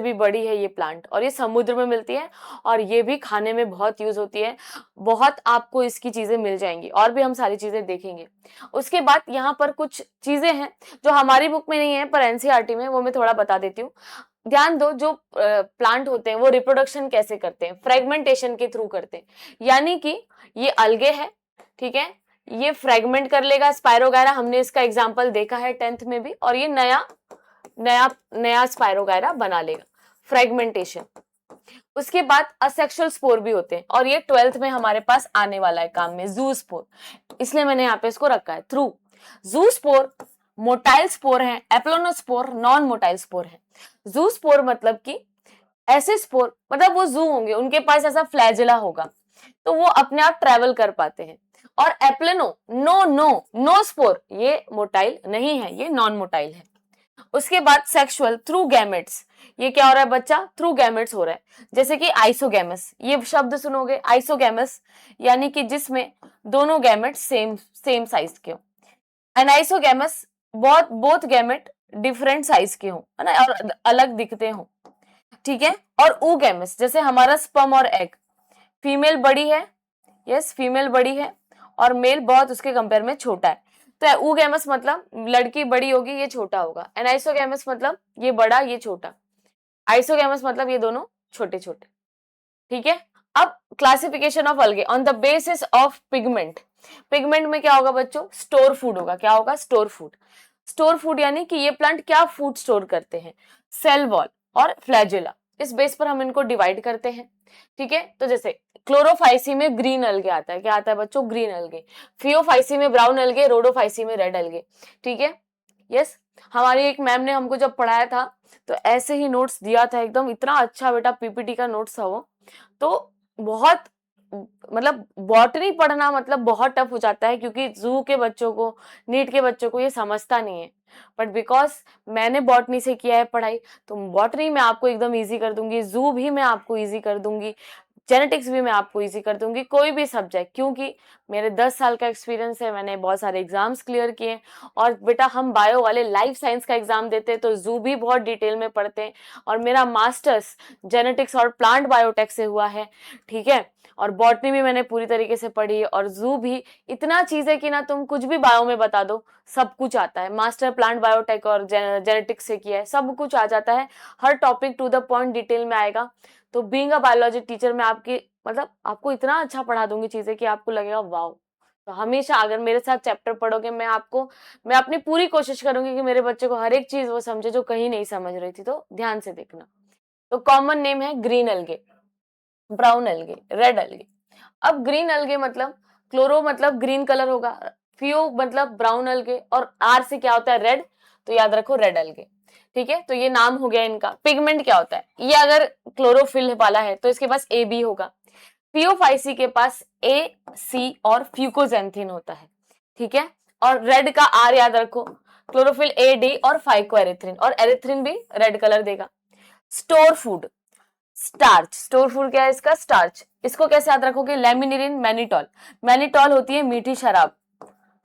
भी बड़ी है ये प्लांट। और ये समुद्र में मिलती है, और ये भी खाने में बहुत यूज होती है। बहुत आपको इसकी चीजें मिल जाएंगी, और भी हम सारी चीजें देखेंगे। उसके बाद यहाँ पर कुछ चीजें हैं जो हमारी बुक में नहीं है पर एनसीईआरटी में, वो मैं थोड़ा बता देती हूँ। ध्यान दो, जो प्लांट होते हैं वो रिप्रोडक्शन कैसे करते हैं, फ्रेगमेंटेशन के थ्रू करते हैं। यानी कि ये अलगे है, ठीक है, ये फ्रेगमेंट कर लेगा स्पाइरोगायरा, हमने इसका एग्जांपल देखा है 10th में भी। और ये नया नया नया स्पाइरोगायरा बना लेगा, फ्रेगमेंटेशन। उसके बाद असेक्सुअल स्पोर भी होते हैं, और ये 12th में हमारे पास आने वाला है काम में, जू स्पोर, इसलिए मैंने यहाँ पे इसको रखा है थ्रू। जू स्पोर मोटाइल स्पोर है, एप्लोनोस्पोर नॉन मोटाइल स्पोर है। जू स्पोर मतलब कि ऐसे स्पोर, मतलब वो जू होंगे, उनके पास ऐसा फ्लैजिला होगा, तो वो अपने आप ट्रेवल कर पाते हैं। और एप्लेनो, नो नो नो स्पोर, ये मोटाइल नहीं है, ये नॉन मोटाइल है। उसके बाद सेक्सुअल थ्रू गैमेट्स, ये क्या हो रहा है बच्चा, थ्रू गैमेट्स हो रहा है। जैसे कि आइसोगैमस, ये शब्द सुनोगे आइसोगैमस, यानी कि जिसमें दोनों गैमेट्स सेम सेम साइज के हो। एनाइसोगैमस, बहुत बोथ गैमेट डिफरेंट साइज के हो, है ना, और अलग दिखते हो, ठीक है। और ऊगैमस, जैसे हमारा स्पर्म और एग, फीमेल बड़ी है, यस फीमेल बड़ी है और मेल बहुत उसके कंपेयर में छोटा है। तो ऊगैमस मतलब लड़की बड़ी होगी, ये छोटा होगा। एनाइसोगैमस मतलब ये बड़ा ये छोटा। आइसोगैमस मतलब ये दोनों छोटे छोटे, ठीक है। अब क्लासिफिकेशन ऑफ अलगे on the basis of pigment. Pigment में क्या होगा बच्चों, स्टोर फूड होगा। क्या होगा, स्टोर फूड। स्टोर फूड यानी कि ये प्लांट क्या फूड स्टोर करते हैं, सेल वॉल और फ्लैजुला, इस बेस पर हम इनको डिवाइड करते हैं, ठीक है। तो जैसे क्लोरोफाइसी में ग्रीन अलगे आता है, क्या आता है बच्चों, ग्रीन अलगे। फियोफाइसी में ब्राउन अलगे, रोडोफाइसी में रेड अलगे, ठीक है। यस, हमारी एक मैम ने हमको जब पढ़ाया था तो ऐसे ही नोट्स दिया था, एकदम इतना अच्छा बेटा पीपीटी का नोट्स था वो। तो बहुत मतलब बॉटनी पढ़ना मतलब बहुत टफ हो जाता है, क्योंकि जू के बच्चों को, नीट के बच्चों को ये समझता नहीं है। बट बिकॉज मैंने बॉटनी से किया है पढ़ाई, तो बॉटनी में आपको एकदम इजी कर दूंगी, जू भी मैं आपको इजी कर दूंगी, जेनेटिक्स भी मैं आपको इजी कर दूंगी, कोई भी सब्जेक्ट, क्योंकि मेरे 10 साल का एक्सपीरियंस है, मैंने बहुत सारे एग्जाम्स क्लियर किए। और बेटा हम बायो वाले लाइफ साइंस का एग्जाम देते हैं तो जू भी बहुत डिटेल में पढ़ते हैं। और मेरा मास्टर्स जेनेटिक्स और प्लांट बायोटेक से हुआ है, ठीक है। और बॉटनी भी मैंने पूरी तरीके से पढ़ी, और जू भी। इतना चीज है कि ना तुम कुछ भी बायो में बता दो, सब कुछ आता है। मास्टर प्लांट बायोटेक और जेनेटिक्स से किया है, सब कुछ आ जाता है। हर topic to the point detail में आएगा। तो बीइंग अ बायोलॉजी टीचर मैं आपकी मतलब आपको इतना अच्छा पढ़ा दूंगी चीजें कि आपको लगेगा वाओ। तो हमेशा अगर मेरे साथ चैप्टर पढ़ोगे, मैं अपनी पूरी कोशिश करूंगी कि मेरे बच्चे को हर एक चीज वो समझे जो कहीं नहीं समझ रही थी। तो ध्यान से देखना। तो कॉमन नेम है ग्रीन अलगे, ब्राउन अलगे, रेड अलगे। अब ग्रीन अलगे मतलब क्लोरो मतलब ग्रीन कलर होगा, फियो मतलब ब्राउन अलगे, और आर से क्या होता है, रेड, तो याद रखो रेड अलगे, ठीक है। तो ये नाम हो गया इनका। पिगमेंट क्या होता है, ये अगर क्लोरोफिल वाला है तो इसके पास ए बी होगा। फियोफाइसी के पास ए सी और फ्यूकोजेंथिन होता है, ठीक है। और रेड का आर याद रखो, क्लोरोफिल ए डी और फाइको एरिथ्रिन, और एरिथ्रिन भी रेड कलर देगा। Store food, starch, store food क्या है इसका, स्टार्च। इसको कैसे याद रखोगे, लेमिनिरिन मैनिटॉल। मैनिटॉल होती है मीठी शराब,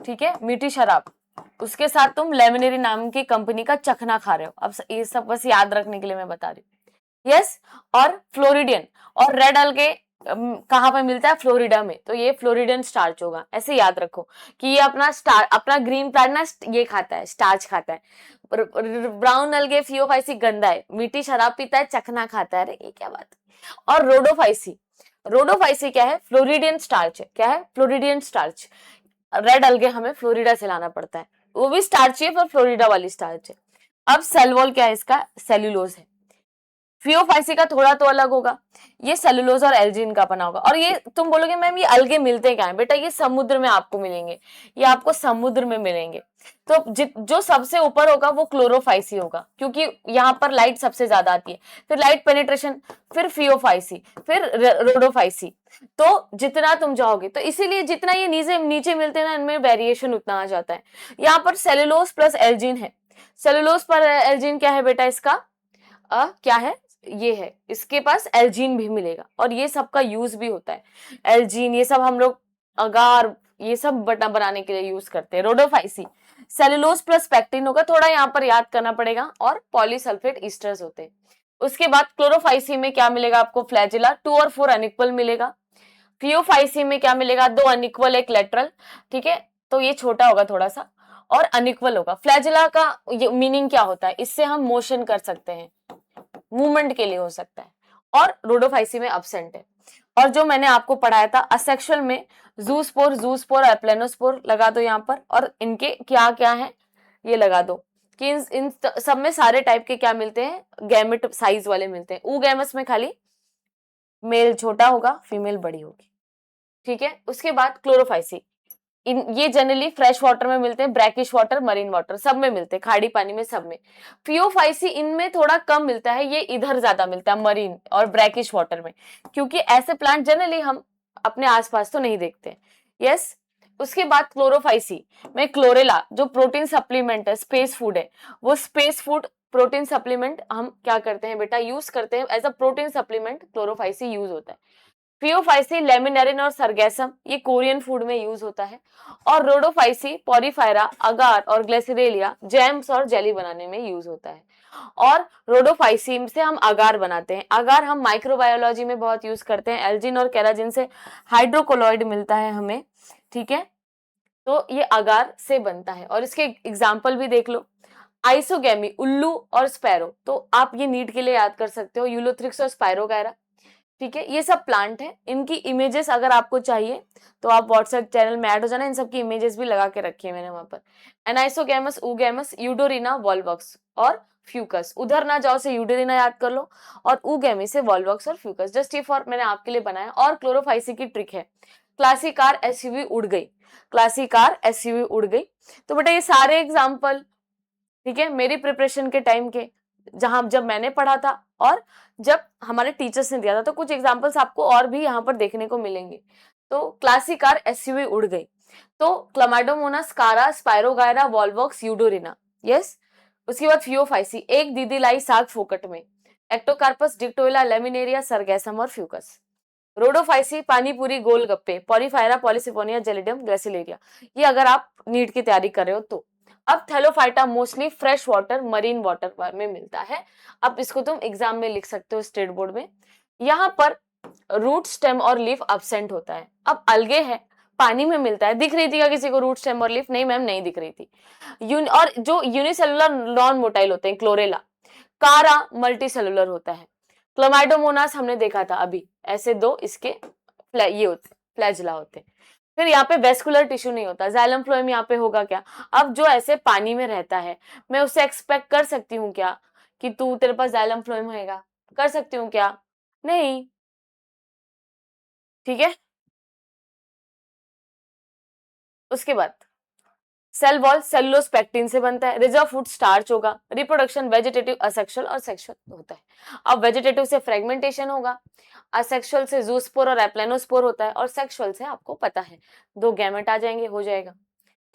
ठीक है, मीठी शराब। उसके साथ तुम लेमिनेरी नाम की कंपनी का चखना खा रहे हो। अब ये सब बस याद रखने के लिए मैं बता रही हूँ, यस। और फ्लोरिडियन और रेड अलगे कहाँ पे मिलता है, फ्लोरिडा में, तो ये फ्लोरिडियन स्टार्च होगा। ऐसे याद रखो कि ये अपना ग्रीन प्लांट ना ये खाता है, स्टार्च खाता है। ब्राउन अलगे फियोफाइसी गंदा है, मीठी शराब पीता है, चखना खाता है, अरे ये क्या बात है। और रोडोफाइसी, रोडोफाइसी क्या है, फ्लोरिडियन स्टार्च है। क्या है, फ्लोरिडियन स्टार्च। रेड अलगे हमें फ्लोरिडा से लाना पड़ता है, वो भी स्टार्च है पर फ्लोरिडा वाली स्टार्च है। अब सेल वॉल क्या है इसका, सेल्यूलोज है। फियोफाइसी का थोड़ा तो अलग होगा, ये सेलुलोज और एल्जिन का बना होगा। और ये तुम बोलोगे मैम ये अलगे मिलते क्या है, बेटा ये समुद्र में आपको मिलेंगे, ये आपको समुद्र में मिलेंगे। तो जो सबसे ऊपर होगा वो क्लोरोफाइसी होगा, क्योंकि यहाँ पर लाइट सबसे ज्यादा आती है, फिर लाइट पेनिट्रेशन, फिर फियोफाइसी, फिर रोडोफाइसी। तो जितना तुम जाओगे, तो इसीलिए जितना ये नीचे नीचे मिलते हैं ना, इनमें वेरिएशन उतना आ जाता है। यहाँ पर सेलुलोज प्लस एल्जिन है। सेलुलोज पर एल्जिन क्या है बेटा इसका, क्या है, ये है, इसके पास एल्जीन भी मिलेगा, और ये सब का यूज भी होता है। एल्जीन ये सब हम लोग अगार ये सब बटा बनाने के लिए यूज करते हैं। रोडोफाइसी सेलुलोज प्लस पेक्टिन होगा, थोड़ा यहाँ पर याद करना पड़ेगा, और पॉलीसल्फेट ईस्टर्स होते हैं। उसके बाद क्लोरोफाइसी में क्या मिलेगा आपको, फ्लैजिला 2 और 4 अनइक्वल मिलेगा। फियोफाइसी में क्या मिलेगा, 2 अनइक्वल 1 लेटरल, ठीक है। तो ये छोटा होगा थोड़ा सा, और अनइक्वल होगा। फ्लैजिला का मीनिंग क्या होता है, इससे हम मोशन कर सकते हैं, मूवमेंट के लिए हो सकता है। और रोडोफाइसी में अब्सेंट है। और जो मैंने आपको पढ़ाया था असेक्सुअल में, जूस्पोर एप्लेनोस्पोर लगा दो यहाँ पर, और इनके क्या क्या है ये लगा दो कि इन सब में सारे टाइप के क्या मिलते हैं, गैमेट साइज वाले मिलते हैं। ऊगैमस में खाली मेल छोटा होगा, फीमेल बड़ी होगी, ठीक है। उसके बाद क्लोरोफाइसी, ये जनरली फ्रेश वाटर में मिलते हैं, ब्रैकिश वाटर, मरीन वाटर सब में मिलते हैं, खाड़ी पानी में सब में। फियोफाइसी इनमें थोड़ा कम मिलता है, ये इधर ज्यादा मिलता है मरीन और ब्रैकिश वाटर में, क्योंकि ऐसे प्लांट जनरली हम अपने आसपास तो नहीं देखते। यस। उसके बाद क्लोरोफाइसी में क्लोरेला जो प्रोटीन सप्लीमेंट है, स्पेस फूड है, वो स्पेस फूड प्रोटीन सप्लीमेंट हम क्या करते हैं बेटा, यूज करते हैं as a protein supplement, chlorophyceae use होता है। फियोफाइसी, लेमिनेरिन और सरगैसम ये कोरियन फूड में यूज होता है। और रोडोफाइसी, पॉरीफायरा, अगार और ग्लेसिरेलिया जैम्स और जेली बनाने में यूज होता है। और रोडोफाइसीम से हम अगार बनाते हैं। अगार हम माइक्रोबायोलॉजी में बहुत यूज करते हैं, एल्जिन और केराजिन से हाइड्रोकोलॉइड मिलता है हमें, ठीक है। तो ये अगार से बनता है और इसके एग्जाम्पल भी देख लो, आइसोगेमी उल्लू और स्पैरो, तो आप ये नीट के लिए याद कर सकते हो, यूलोथ्रिक्स और स्पायरोगायरा, ठीक है। ये सब प्लांट है, इनकी इमेजेस अगर आपको चाहिए तो आप व्हाट्सएप चैनल में ऐड हो जाना, इन सब की इमेजेस भी लगा के रखी है मैंने वहां पर। एनाइसोगैमस, ऊगैमस, यूडोरिना, वॉल्वक्स और फ्यूकस, उधर ना जाओ से यूडोरिना याद कर लो और ऊगैमी से वॉल्वक्स और फ्यूकस, जस्ट ये फॉर मैंने आपके लिए बनाया। और क्लोरोफाइसी की ट्रिक है, क्लासिकार एसयूवी उड़ गई, क्लासिकार एसयूवी उड़ गई। तो बेटा ये सारे एग्जाम्पल, ठीक है, मेरी प्रिपरेशन के टाइम के, जहां जब मैंने पढ़ा था और जब हमारे टीचर्स ने दिया था, तो कुछ एग्जांपल्स आपको और भी यहाँ पर देखने को मिलेंगे। तो क्लासिकार एसयूवी उड़ गई, तो क्लमाइडोमोनास, कारा, स्पायरोगायरा, वॉल्वॉक्स, यूडोरिना, यस। उसके बाद फियोफाइसी, एक दीदी लाई साग फोकट में, एक्टोकार्पस, डिक्टोइला, लेमिनेरिया, सरगैसम और फ्यूकस। रोडोफाइसी, पानीपुरी, गोलगप्पे, पॉलीफायरा, पॉलीसिफोनिया, जेलिडियम, ग्रेसिलेरिया, ये अगर आप नीट की तैयारी कर रहे हो तो। अब Thallophyta mostly fresh water, marine water में मिलता है। अब इसको तुम एग्जाम में लिख सकते हो, स्टेट बोर्ड में। यहाँ पर रूट, स्टेम और लीफ अब्सेंट होता है। अब अलगे है, पानी में मिलता है, दिख रही थी क्या किसी को रूट, स्टेम और लीफ? नहीं मैम, नहीं दिख रही थी। और जो यूनिसेलुलर नॉन मोटाइल होते हैं, क्लोरेला, कारा मल्टी सेलुलर होता है, क्लोमाइडोमोनास हमने देखा था अभी, ऐसे दो इसके ये होते, फ्लैजिला होते हैं। फिर यहाँ पे वेस्कुलर टिश्यू नहीं होता, जाइलम फ्लोएम यहाँ पे होगा क्या? अब जो ऐसे पानी में रहता है, मैं उससे एक्सपेक्ट कर सकती हूँ क्या कि तू, तेरे पास जाइलम फ्लोएम होएगा? कर सकती हूँ क्या? नहीं, ठीक है। उसके बाद सेल वॉल सेलुलोज पेक्टिन से बनता है, रिजर्व फूड स्टार्च होगा, रिप्रोडक्शन वेजिटेटिव, असेक्सुअल और सेक्सुअल होता है। अब वेजिटेटिव से फ्रेगमेंटेशन होगा, असेक्सुअल से जूस्पोर और एप्लेनोस्पोर होता है, और सेक्सुअल से आपको पता है दो गैमेट आ जाएंगे, हो जाएगा,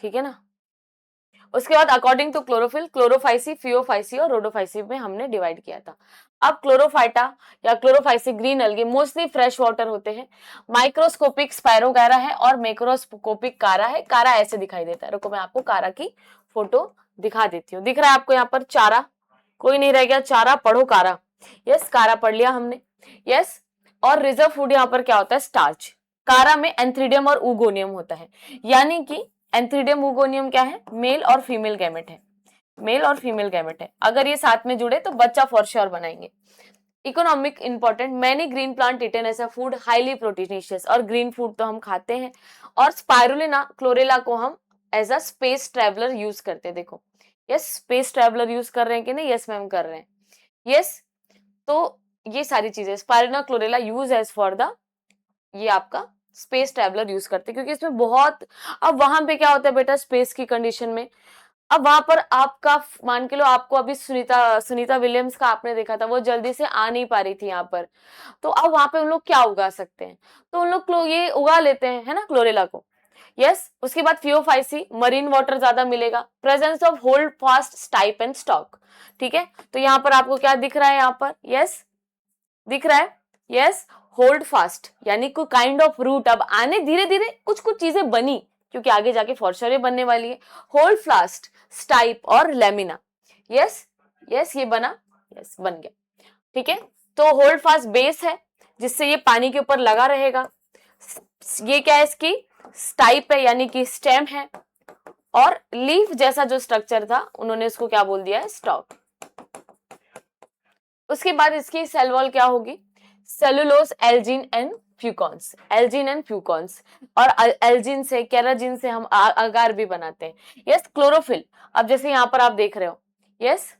ठीक है ना। उसके बाद according to chlorophyll, chlorophyceae, phaeophyceae और रोडोफाइसी में हमने डिवाइड किया था। अब क्लोरोफाइटा या chlorophyceae green algae mostly fresh water होते हैं, माइक्रोस्कोपिक स्पायरोगायरा है और मैक्रोस्कोपिक कारा है। कारा ऐसे दिखाई देता है, रुको मैं आपको कारा की फोटो दिखा देती हूँ। दिख रहा है आपको यहाँ पर चारा? कोई नहीं रह गया, चारा पढ़ो कारा। यस, कारा पढ़ लिया हमने, यस। और रिजर्व फूड यहाँ पर क्या होता है? स्टार्च। कारा में एंथ्रीडियम और ऊगोनियम होता है, यानी कि एंथ्रीडियम ऊगोनियम क्या है? मेल और फीमेल गैमेट है, मेल और फीमेल गैमेट है। अगर ये साथ में जुड़े तो बच्चा फॉर श्योर बनाएंगे। Economic important, many green plant eaten as a food, highly proteinaceous, और ग्रीन फूड तो हम खाते हैं। और स्पाइरुलिना क्लोरेला को हम as a space traveller use करते हैं। देखो, यस, स्पेस ट्रेवलर यूज कर रहे हैं कि नहीं? यस मैम कर रहे हैं, यस। तो ये सारी चीजें spirulina chlorella use as for the, ये आपका स्पेस ट्रेवलर यूज करते हैं, क्योंकि इसमें बहुत, अब वहां पे क्या होता है बेटा स्पेस की कंडीशन में, अब वहां पर आपका, मान के लो आपको अभी सुनीता सुनीता विलियम्स का आपने देखा था, वो जल्दी से आ नहीं पा रही थी यहाँ पर, तो अब वहां पे उन लोग क्या उगा सकते हैं? तो उन लोग ये उगा लेते हैं, है ना, क्लोरेला को, यस। उसके बाद फियोफाइसी, मरीन वाटर ज्यादा मिलेगा, presence of hold fast stipe and stock, ठीक है। तो यहाँ पर आपको क्या दिख रहा है? यहाँ पर यस दिख रहा है, यस, होल्ड फास्ट, यानी कोई काइंड ऑफ रूट अब आने, धीरे धीरे कुछ कुछ चीजें बनी, क्योंकि आगे जाके फॉर्चर बनने वाली है। होल्ड फास्ट, स्टाइप और लेमिना, यस, यस ये बना, यस बन गया, ठीक है। तो होल्ड फास्ट बेस है, जिससे ये पानी के ऊपर लगा रहेगा। ये क्या है? इसकी स्टाइप है, यानी कि स्टेम है। और लीफ जैसा जो स्ट्रक्चर था, उन्होंने इसको क्या बोल दिया है? स्टॉक। उसके बाद इसकी सेल वॉल क्या होगी? Cellulose, algin and fucans, algin and fucans. और एल्जिन से, केराजिन से हम अगार भी बनाते हैं, यस। क्लोरोफिल, अब जैसे यहाँ पर आप देख रहे हो, यस,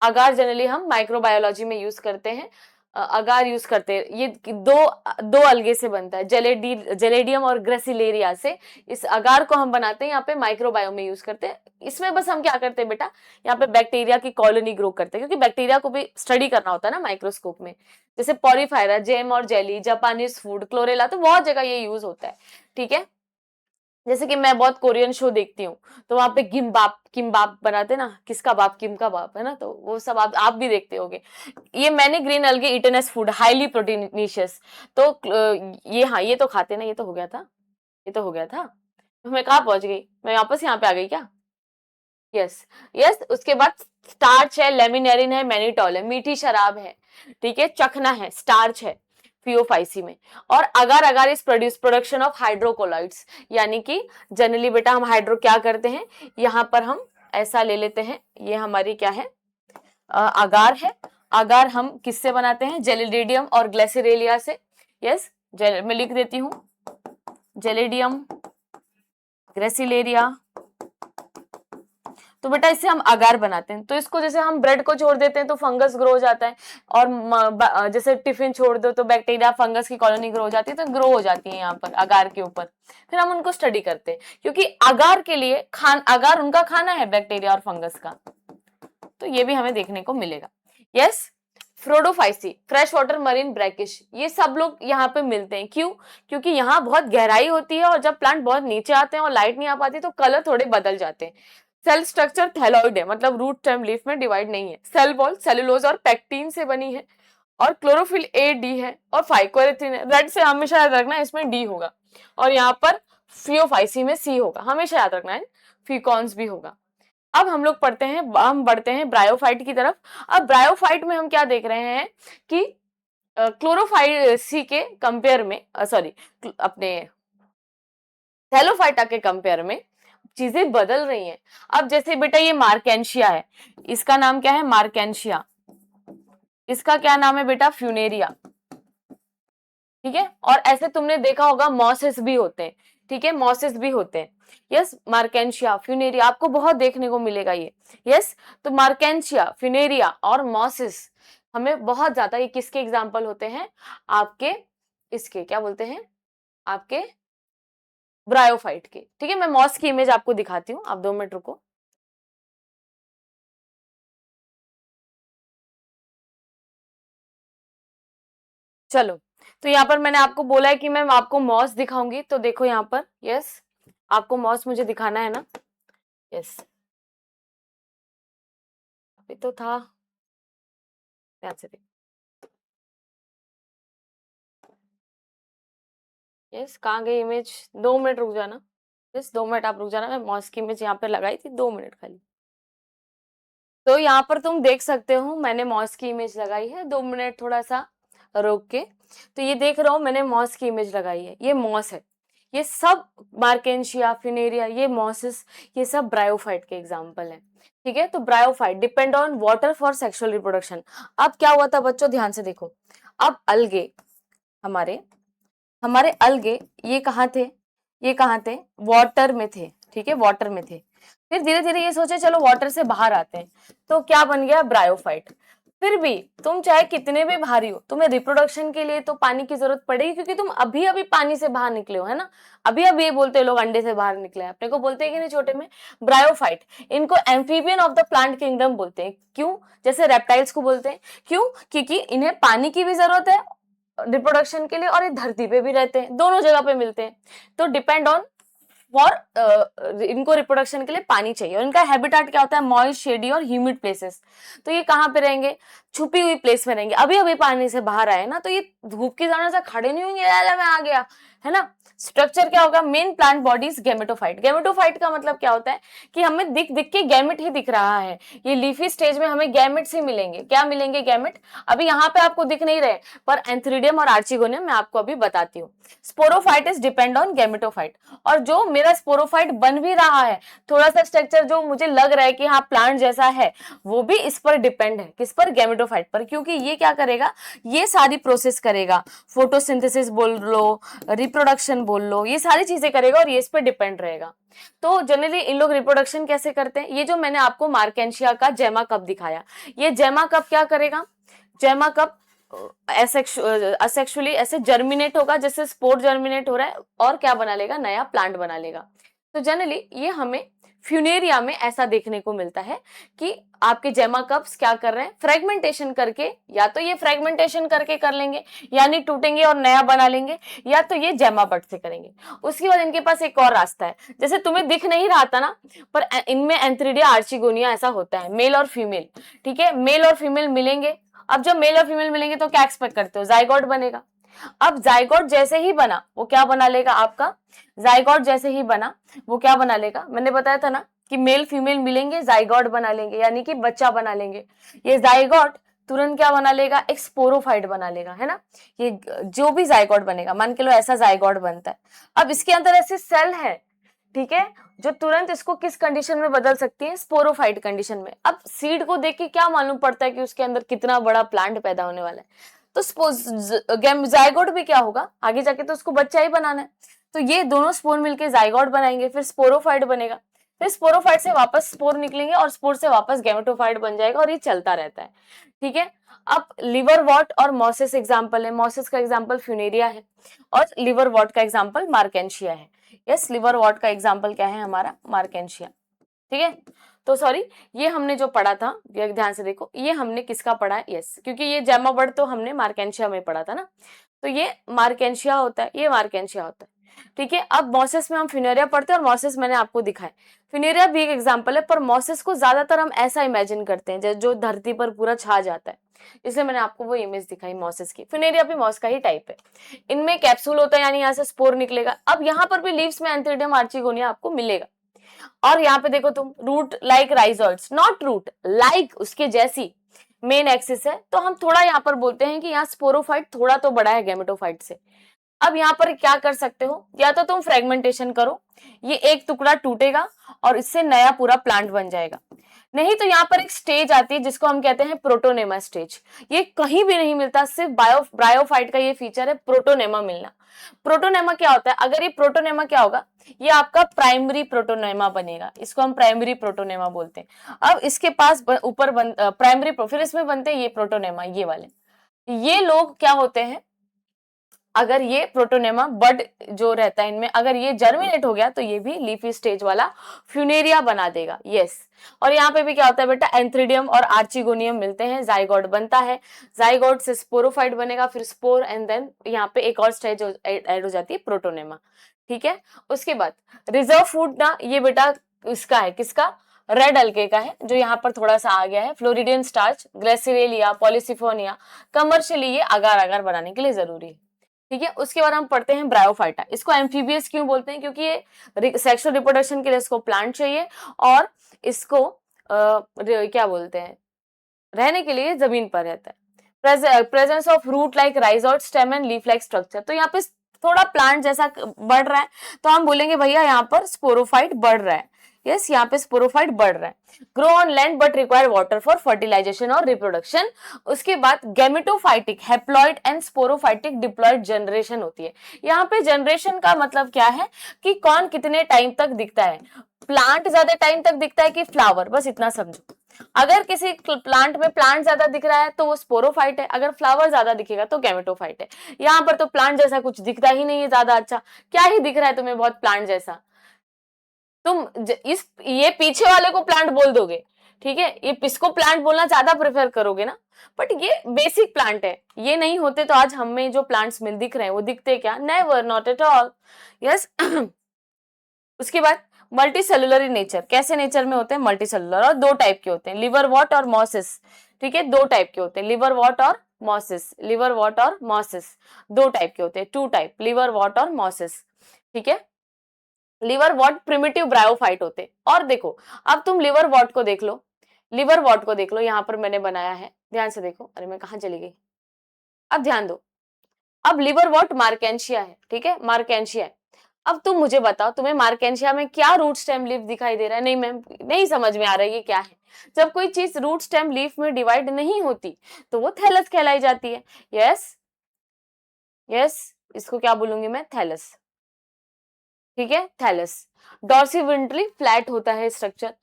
अगार जनरली हम माइक्रोबायोलॉजी में यूज करते हैं, अगार यूज करते हैं। ये दो दो अलगे से बनता है, जेलेडियम और ग्रेसिलेरिया से इस अगार को हम बनाते हैं, यहाँ पे माइक्रोबायो में यूज करते हैं। इसमें बस हम क्या करते हैं बेटा, यहाँ पे बैक्टीरिया की कॉलोनी ग्रो करते हैं, क्योंकि बैक्टीरिया को भी स्टडी करना होता है ना माइक्रोस्कोप में। जैसे पॉरीफायरा, जेम और जेली, जापानीज फूड, क्लोरेला, तो बहुत जगह ये यूज होता है, ठीक है। जैसे कि मैं बहुत कोरियन शो देखती हूँ, तो वहां पे किम्बाप किम्बाप बनाते ना, किसका बाप किम का बाप, है ना, तो वो सब आप भी देखते होगे। ये मैंने green algae eaten as food highly proteinaceous. तो ये, हाँ ये तो खाते ना, ये तो हो गया था, ये तो हो गया था। तो मैं कहाँ पहुंच गई, मैं वापस यहाँ पे आ गई क्या? Yes, yes. उसके बाद स्टार्च है, लेमिनेरिन है, मैनिटॉल है, मीठी शराब है, ठीक है, चखना है, स्टार्च है फियोफाइसी में। और अगार अगार इज प्रोडक्शन ऑफ हाइड्रोकोलाइड्स, यानी कि जनरली बेटा हम हाइड्रो क्या करते हैं, यहाँ पर हम ऐसा ले लेते हैं, ये हमारी क्या है, अगार है। अगार हम किससे बनाते हैं, जेलिडियम और ग्लेसिरेलिया से। यस, मैं लिख देती हूँ, जेलिडियम, ग्रेसिलेरिया। तो बेटा इससे हम अगार बनाते हैं। तो इसको जैसे हम ब्रेड को छोड़ देते हैं तो फंगस ग्रो हो जाता है, और जैसे टिफिन छोड़ दो तो बैक्टीरिया फंगस की कॉलोनी ग्रो हो जाती है, तो ग्रो हो जाती है यहाँ पर अगार के ऊपर। फिर हम उनको स्टडी करते हैं, क्योंकि अगार के लिए अगार उनका खाना है बैक्टीरिया और फंगस का। तो ये भी हमें देखने को मिलेगा। यस, फ्रोडोफाइसी, फ्रेश वाटर मरीन ब्रैकिश, ये सब लोग यहाँ पे मिलते हैं। क्यों? क्योंकि यहाँ बहुत गहराई होती है, और जब प्लांट बहुत नीचे आते हैं और लाइट नहीं आ पाती तो कलर थोड़े बदल जाते हैं। सेल स्ट्रक्चर थैलॉइड है, मतलब रूट स्टेम लीफ में डिवाइड नहीं है। सेल वॉल सेलुलोज और पैक्टीन से बनी है, और क्लोरोफिल ए डी है, और फाइकोरेथिन है। रेड से हमेशा याद रखना इसमें डी होगा, और यहाँ पर फियोफाइसी में सी होगा, हमेशा याद रखना है। फिकॉन्स भी होगा। अब हम लोग पढ़ते हैं, हम बढ़ते हैं ब्रायोफाइट की तरफ। अब ब्रायोफाइट में हम क्या देख रहे हैं कि क्लोरोफाइट सी के कंपेयर में, सॉरी अपने थैलोफाइटा के कंपेयर में चीजें बदल रही हैं। अब जैसे बेटा ये मार्केंशिया है, इसका नाम क्या है, मार्केंशिया। इसका क्या नाम है बेटा, फ्यूनेरिया। ठीक है, और ऐसे तुमने देखा होगा मॉसेस भी होते हैं, ठीक है, मॉसेस भी होते हैं। यस, मार्केंशिया, फ्यूनेरिया आपको बहुत देखने को मिलेगा ये। यस, तो मार्केंशिया, फ्यूनेरिया और मॉसेस हमें बहुत ज्यादा, ये किसके एग्जाम्पल होते हैं, आपके इसके क्या बोलते हैं, आपके ब्रायोफाइट के। ठीक है, मैं मॉस की इमेज आपको दिखाती हूँ, आप 2 मिनट रुको। चलो, तो यहाँ पर मैंने आपको बोला है कि मैं आपको मॉस दिखाऊंगी, तो देखो यहाँ पर। यस, आपको मॉस मुझे दिखाना है ना। यस, अभी तो था, ध्यान से देखो। यस, कहाँ गई इमेज, 2 मिनट रुक जाना। यस, 2 मिनट आप रुक जाना, मैं मॉस की इमेज यहाँ पे लगाई थी, 2 मिनट खाली। तो यहाँ पर तुम देख सकते हो मैंने मॉस की इमेज लगाई है, 2 मिनट थोड़ा सा रोक के। तो ये देख रहा हूँ मैंने मॉस की इमेज लगाई है, ये मॉस है। ये सब मार्केंशिया, फिनेरिया, ये मॉसेस, ये सब ब्रायोफाइट के एग्जाम्पल हैं। ठीक है, तो bryophyte depend on water for sexual reproduction. अब क्या हुआ था बच्चों, ध्यान से देखो। अब अलगे, हमारे हमारे अलगे ये कहाँ थे, ये कहाँ थे, वाटर में थे। ठीक है, वाटर में थे। फिर धीरे धीरे ये सोचे चलो वाटर से बाहर आते हैं, तो क्या बन गया, ब्रायोफाइट। फिर भी तुम चाहे कितने भी भारी हो, तुम्हें रिप्रोडक्शन के लिए तो पानी की जरूरत पड़ेगी, क्योंकि तुम अभी अभी पानी से बाहर निकले हो, है ना। अभी अभी ये बोलते हैं लोग अंडे से बाहर निकले, अपने को बोलते हैं कि नहीं छोटे में, ब्रायोफाइट। इनको amphibian of the plant kingdom बोलते हैं। क्यों? जैसे रेप्टाइल्स को बोलते हैं। क्यों? क्योंकि इन्हें पानी की भी जरूरत है रिप्रोडक्शन के लिए, और ये धरती पे भी रहते हैं, दोनों जगह पे मिलते हैं। तो डिपेंड ऑन फॉर इनको रिप्रोडक्शन के लिए पानी चाहिए, और इनका हैबिटेट क्या होता है, मॉइस्ट, शेडी और ह्यूमिड प्लेसेस। तो ये कहाँ पे रहेंगे, छुपी हुई प्लेस में रहेंगे। अभी अभी पानी से बाहर आए ना, तो ये धूप की जाने से खड़े नहीं होंगे, मैं आ गया, है ना। स्ट्रक्चर क्या होगा, main plant bodies gametophyte. Gametophyte का मतलब क्या होता है कि हमें दिख दिख के गैमेट ही दिख रहा है। ये लीफी स्टेज में हमें गैमेट्स ही मिलेंगे। क्या मिलेंगे, गैमेट। अभी यहाँ पे आपको दिख नहीं रहे, पर एंथ्रीडियम और आर्चिगोनियम मैं आपको अभी बताती हूँ। Sporophyte is depend on gametophyte. और जो मेरा स्पोरोफाइट बन भी रहा है, थोड़ा सा स्ट्रक्चर जो मुझे लग रहा है कि हाँ प्लांट जैसा है, वो भी इस पर डिपेंड है, किस पर, गेमेटोफाइट पर। क्योंकि ये क्या करेगा, ये सारी प्रोसेस करेगा, फोटोसिंथेसिस बोल लो, रिप्रोडक्शन बोल लो, ये सारी चीजें करेगा, और ये इस पर डिपेंड रहेगा। तो जनरली इन लोग रिप्रोडक्शन कैसे करते हैं, ये जो मैंने आपको मार्केंशिया का जेमा कप दिखाया, ये जेमा कप क्या करेगा, जेमा कप असेक्सुअली ऐसे जर्मिनेट होगा, जैसे स्पोर जर्मिनेट हो रहा है, और क्या बना लेगा, नया प्लांट बना लेगा। तो जनरली ये हमें फ्यूनेरिया में ऐसा देखने को मिलता है कि आपके जेमा कप्स क्या कर रहे हैं, फ्रेगमेंटेशन करके, या तो ये फ्रेगमेंटेशन करके कर लेंगे यानी टूटेंगे और नया बना लेंगे, या तो ये जेमा बट से करेंगे। उसके बाद इनके पास एक और रास्ता है, जैसे तुम्हें दिख नहीं रहा था ना, पर इनमें एंथ्रीडिया आर्चिगोनिया ऐसा होता है, मेल और फीमेल। ठीक है, मेल और फीमेल मिलेंगे। अब जब मेल और फीमेल मिलेंगे तो क्या एक्सपेक्ट करते हो, जाइगोट बनेगा। अब जाइगोट जैसे ही बना वो क्या बना लेगा आपका, जाइगोट जैसे ही बना वो क्या बना लेगा, मैंने बताया था ना कि मेल फीमेल मिलेंगे जाइगोट बना लेंगे, यानी कि बच्चा बना लेंगे। ये जाइगोट तुरंत क्या बना लेगा, एक स्पोरोफाइट बना लेगा, है ना। ये जो भी जाइगोट बनेगा, मान के लो ऐसा जाइगोट बनता है, अब इसके अंदर ऐसे सेल है, ठीक है, जो तुरंत इसको किस कंडीशन में बदल सकती है, स्पोरोफाइट कंडीशन में। अब सीड को देख के क्या मालूम पड़ता है कि उसके अंदर कितना बड़ा प्लांट पैदा होने वाला है। तो जाइगोट भी क्या होगा, आगे जाके तो उसको बच्चा ही बनाना है, तो ये दोनों स्पोर मिलके जाइगोट बनाएंगे, फिर स्पोरोफाइट बनेगा, फिर स्पोरोफाइट से वापस स्पोर निकलेंगे और स्पोर से वापस गैमेटोफाइट बन जाएगा, और ये चलता रहता है। ठीक है, अब लिवर वॉट और मॉसिस एग्जाम्पल है, मॉसिस का एग्जाम्पल फ्यूनेरिया है और लिवर वॉट का एग्जाम्पल मार्केंशिया है। यस, लिवर वॉट का एग्जाम्पल क्या है हमारा, मार्केंशिया। ठीक है, तो सॉरी, ये हमने जो पढ़ा था, ध्यान से देखो, ये हमने किसका पढ़ा है, यस, क्योंकि ये जैमा बर्ड तो हमने मार्केंशिया में पढ़ा था ना, तो ये मार्केंशिया होता है, ये मार्केंशिया होता है। ठीक है, अब मॉसिस में हम फिनेरिया पढ़ते हैं, और मॉसिस मैंने आपको दिखाया, फिनेरिया भी एक एग्जाम्पल है, पर मॉसिस को ज्यादातर हम ऐसा इमेजिन करते हैं जो धरती पर पूरा छा जाता है, इसलिए मैंने आपको वो इमेज दिखाई मॉसिस की। फिनेरिया भी मॉस का ही टाइप है, इनमें कैप्सूल होता है, यानी यहाँ से स्पोर निकलेगा। अब यहाँ पर भी लीव्स में एंथ्रीडियम आर्चिगोनिया आपको मिलेगा, और यहाँ पे देखो तुम, root like rhizoids, not root like, उसके जैसी मेन एक्सिस है, तो हम थोड़ा यहाँ पर बोलते हैं कि यहाँ स्पोरोफाइट थोड़ा तो बड़ा है गैमेटोफाइट से। अब यहाँ पर क्या कर सकते हो, या तो तुम फ्रेगमेंटेशन करो, ये एक टुकड़ा टूटेगा और इससे नया पूरा प्लांट बन जाएगा, नहीं तो यहाँ पर एक स्टेज आती है जिसको हम कहते हैं प्रोटोनेमा स्टेज। ये कहीं भी नहीं मिलता, सिर्फ ब्रायोफाइट का ये फीचर है प्रोटोनेमा मिलना। प्रोटोनेमा क्या होता है, अगर ये प्रोटोनेमा क्या होगा, ये आपका प्राइमरी प्रोटोनेमा बनेगा, इसको हम प्राइमरी प्रोटोनेमा बोलते हैं। अब इसके पास ऊपर प्राइमरी, फिर इसमें बनते हैं ये प्रोटोनेमा, ये वाले, ये लोग क्या होते हैं, अगर ये प्रोटोनेमा बड जो रहता है इनमें, अगर ये जर्मिनेट हो गया तो ये भी लीफी स्टेज वाला फ्यूनेरिया बना देगा। यस, और यहाँ पे भी क्या होता है बेटा, एंथ्रीडियम और आर्चिगोनियम मिलते हैं, जाइगोट बनता है, जाइगोट से स्पोरोफाइट बनेगा, फिर स्पोर, एंड देन यहाँ पे एक और स्टेज ऐड हो जाती है, प्रोटोनेमा। ठीक है, उसके बाद रिजर्व फूड ना, ये बेटा इसका है, किसका, रेड अल्के का है, जो यहाँ पर थोड़ा सा आ गया है, फ्लोरिडियन स्टार्च, ग्लेसिरेलिया, पॉलिसिफोनिया, कमर्शियली ये अगार अगार बनाने के लिए जरूरी है। ठीक है, उसके बाद हम पढ़ते हैं ब्रायोफाइटा। इसको एम्फीबियस क्यों बोलते हैं, क्योंकि ये सेक्सुअल रिप्रोडक्शन के लिए इसको प्लांट चाहिए, और इसको क्या बोलते हैं, रहने के लिए जमीन पर रहता है। Presence of root like rhizoid stem and leaf like structure, तो यहाँ पे थोड़ा प्लांट जैसा बढ़ रहा है, तो हम बोलेंगे भैया यहाँ पर स्पोरोफाइट बढ़ रहा है। यस, यहाँ पे स्पोरोफाइट बढ़ रहा है। Grow on land but require water for fertilisation और रिप्रोडक्शन। उसके बाद gametophytic, haploid and sporophytic diploid generation होती है। यहाँ पे जनरेशन का मतलब क्या है कि कौन कितने टाइम तक दिखता है, प्लांट ज्यादा टाइम तक दिखता है कि फ्लावर, बस इतना समझो। अगर किसी प्लांट में प्लांट ज्यादा दिख रहा है तो वो स्पोरोफाइट है, अगर फ्लावर ज्यादा दिखेगा तो गैमेटोफाइट है। यहाँ पर तो प्लांट जैसा कुछ दिखता ही नहीं है ज्यादा, अच्छा क्या ही दिख रहा है तुम्हें बहुत प्लांट जैसा, तुम ये पीछे वाले को प्लांट बोल दोगे, ठीक है, ये इसको प्लांट बोलना ज्यादा प्रेफर करोगे ना, बट ये बेसिक प्लांट है, ये नहीं होते तो आज हमें जो प्लांट्स मिल दिख रहे हैं वो दिखते क्या, never, not at all. Yes, उसके बाद मल्टी सेलुलर इन नेचर, कैसे नेचर में होते हैं, मल्टी सेलुलर, और दो टाइप के होते हैं, लिवर वॉट और मॉसिस। ठीक है, दो टाइप के होते हैं, लिवर वॉट और मॉसिस, लिवर वॉट और मॉसिस दो टाइप के होते हैं, टू टाइप, लिवर वॉट और मॉसिस। ठीक है, लिवर वॉट प्रिमिटिव ब्रायोफाइट होते। और देखो, अब तुम लिवर वॉट को देख लो, लिवर वॉट को देख लो, यहाँ पर मैंने बनाया है, ध्यान से देखो, अरे मैं कहाँ चली गई, अब ध्यान दो। अब लिवर वॉट मार्केंशिया है, ठीक है, मार्केंशिया है। अब तुम मुझे बताओ, तुम्हें मार्केंशिया में क्या रूट स्टेम लीफ दिखाई दे रहा है, नहीं मैम नहीं समझ में आ रहा है ये क्या है। जब कोई चीज रूट स्टेम लीफ में डिवाइड नहीं होती तो वो थैलस कहलाई जाती है। यस यस, इसको क्या बोलूंगी मैं, थैलस। ठीक है, थैलस। डॉर्सीवेंट्रली फ्लैट होता है स्ट्रक्चर,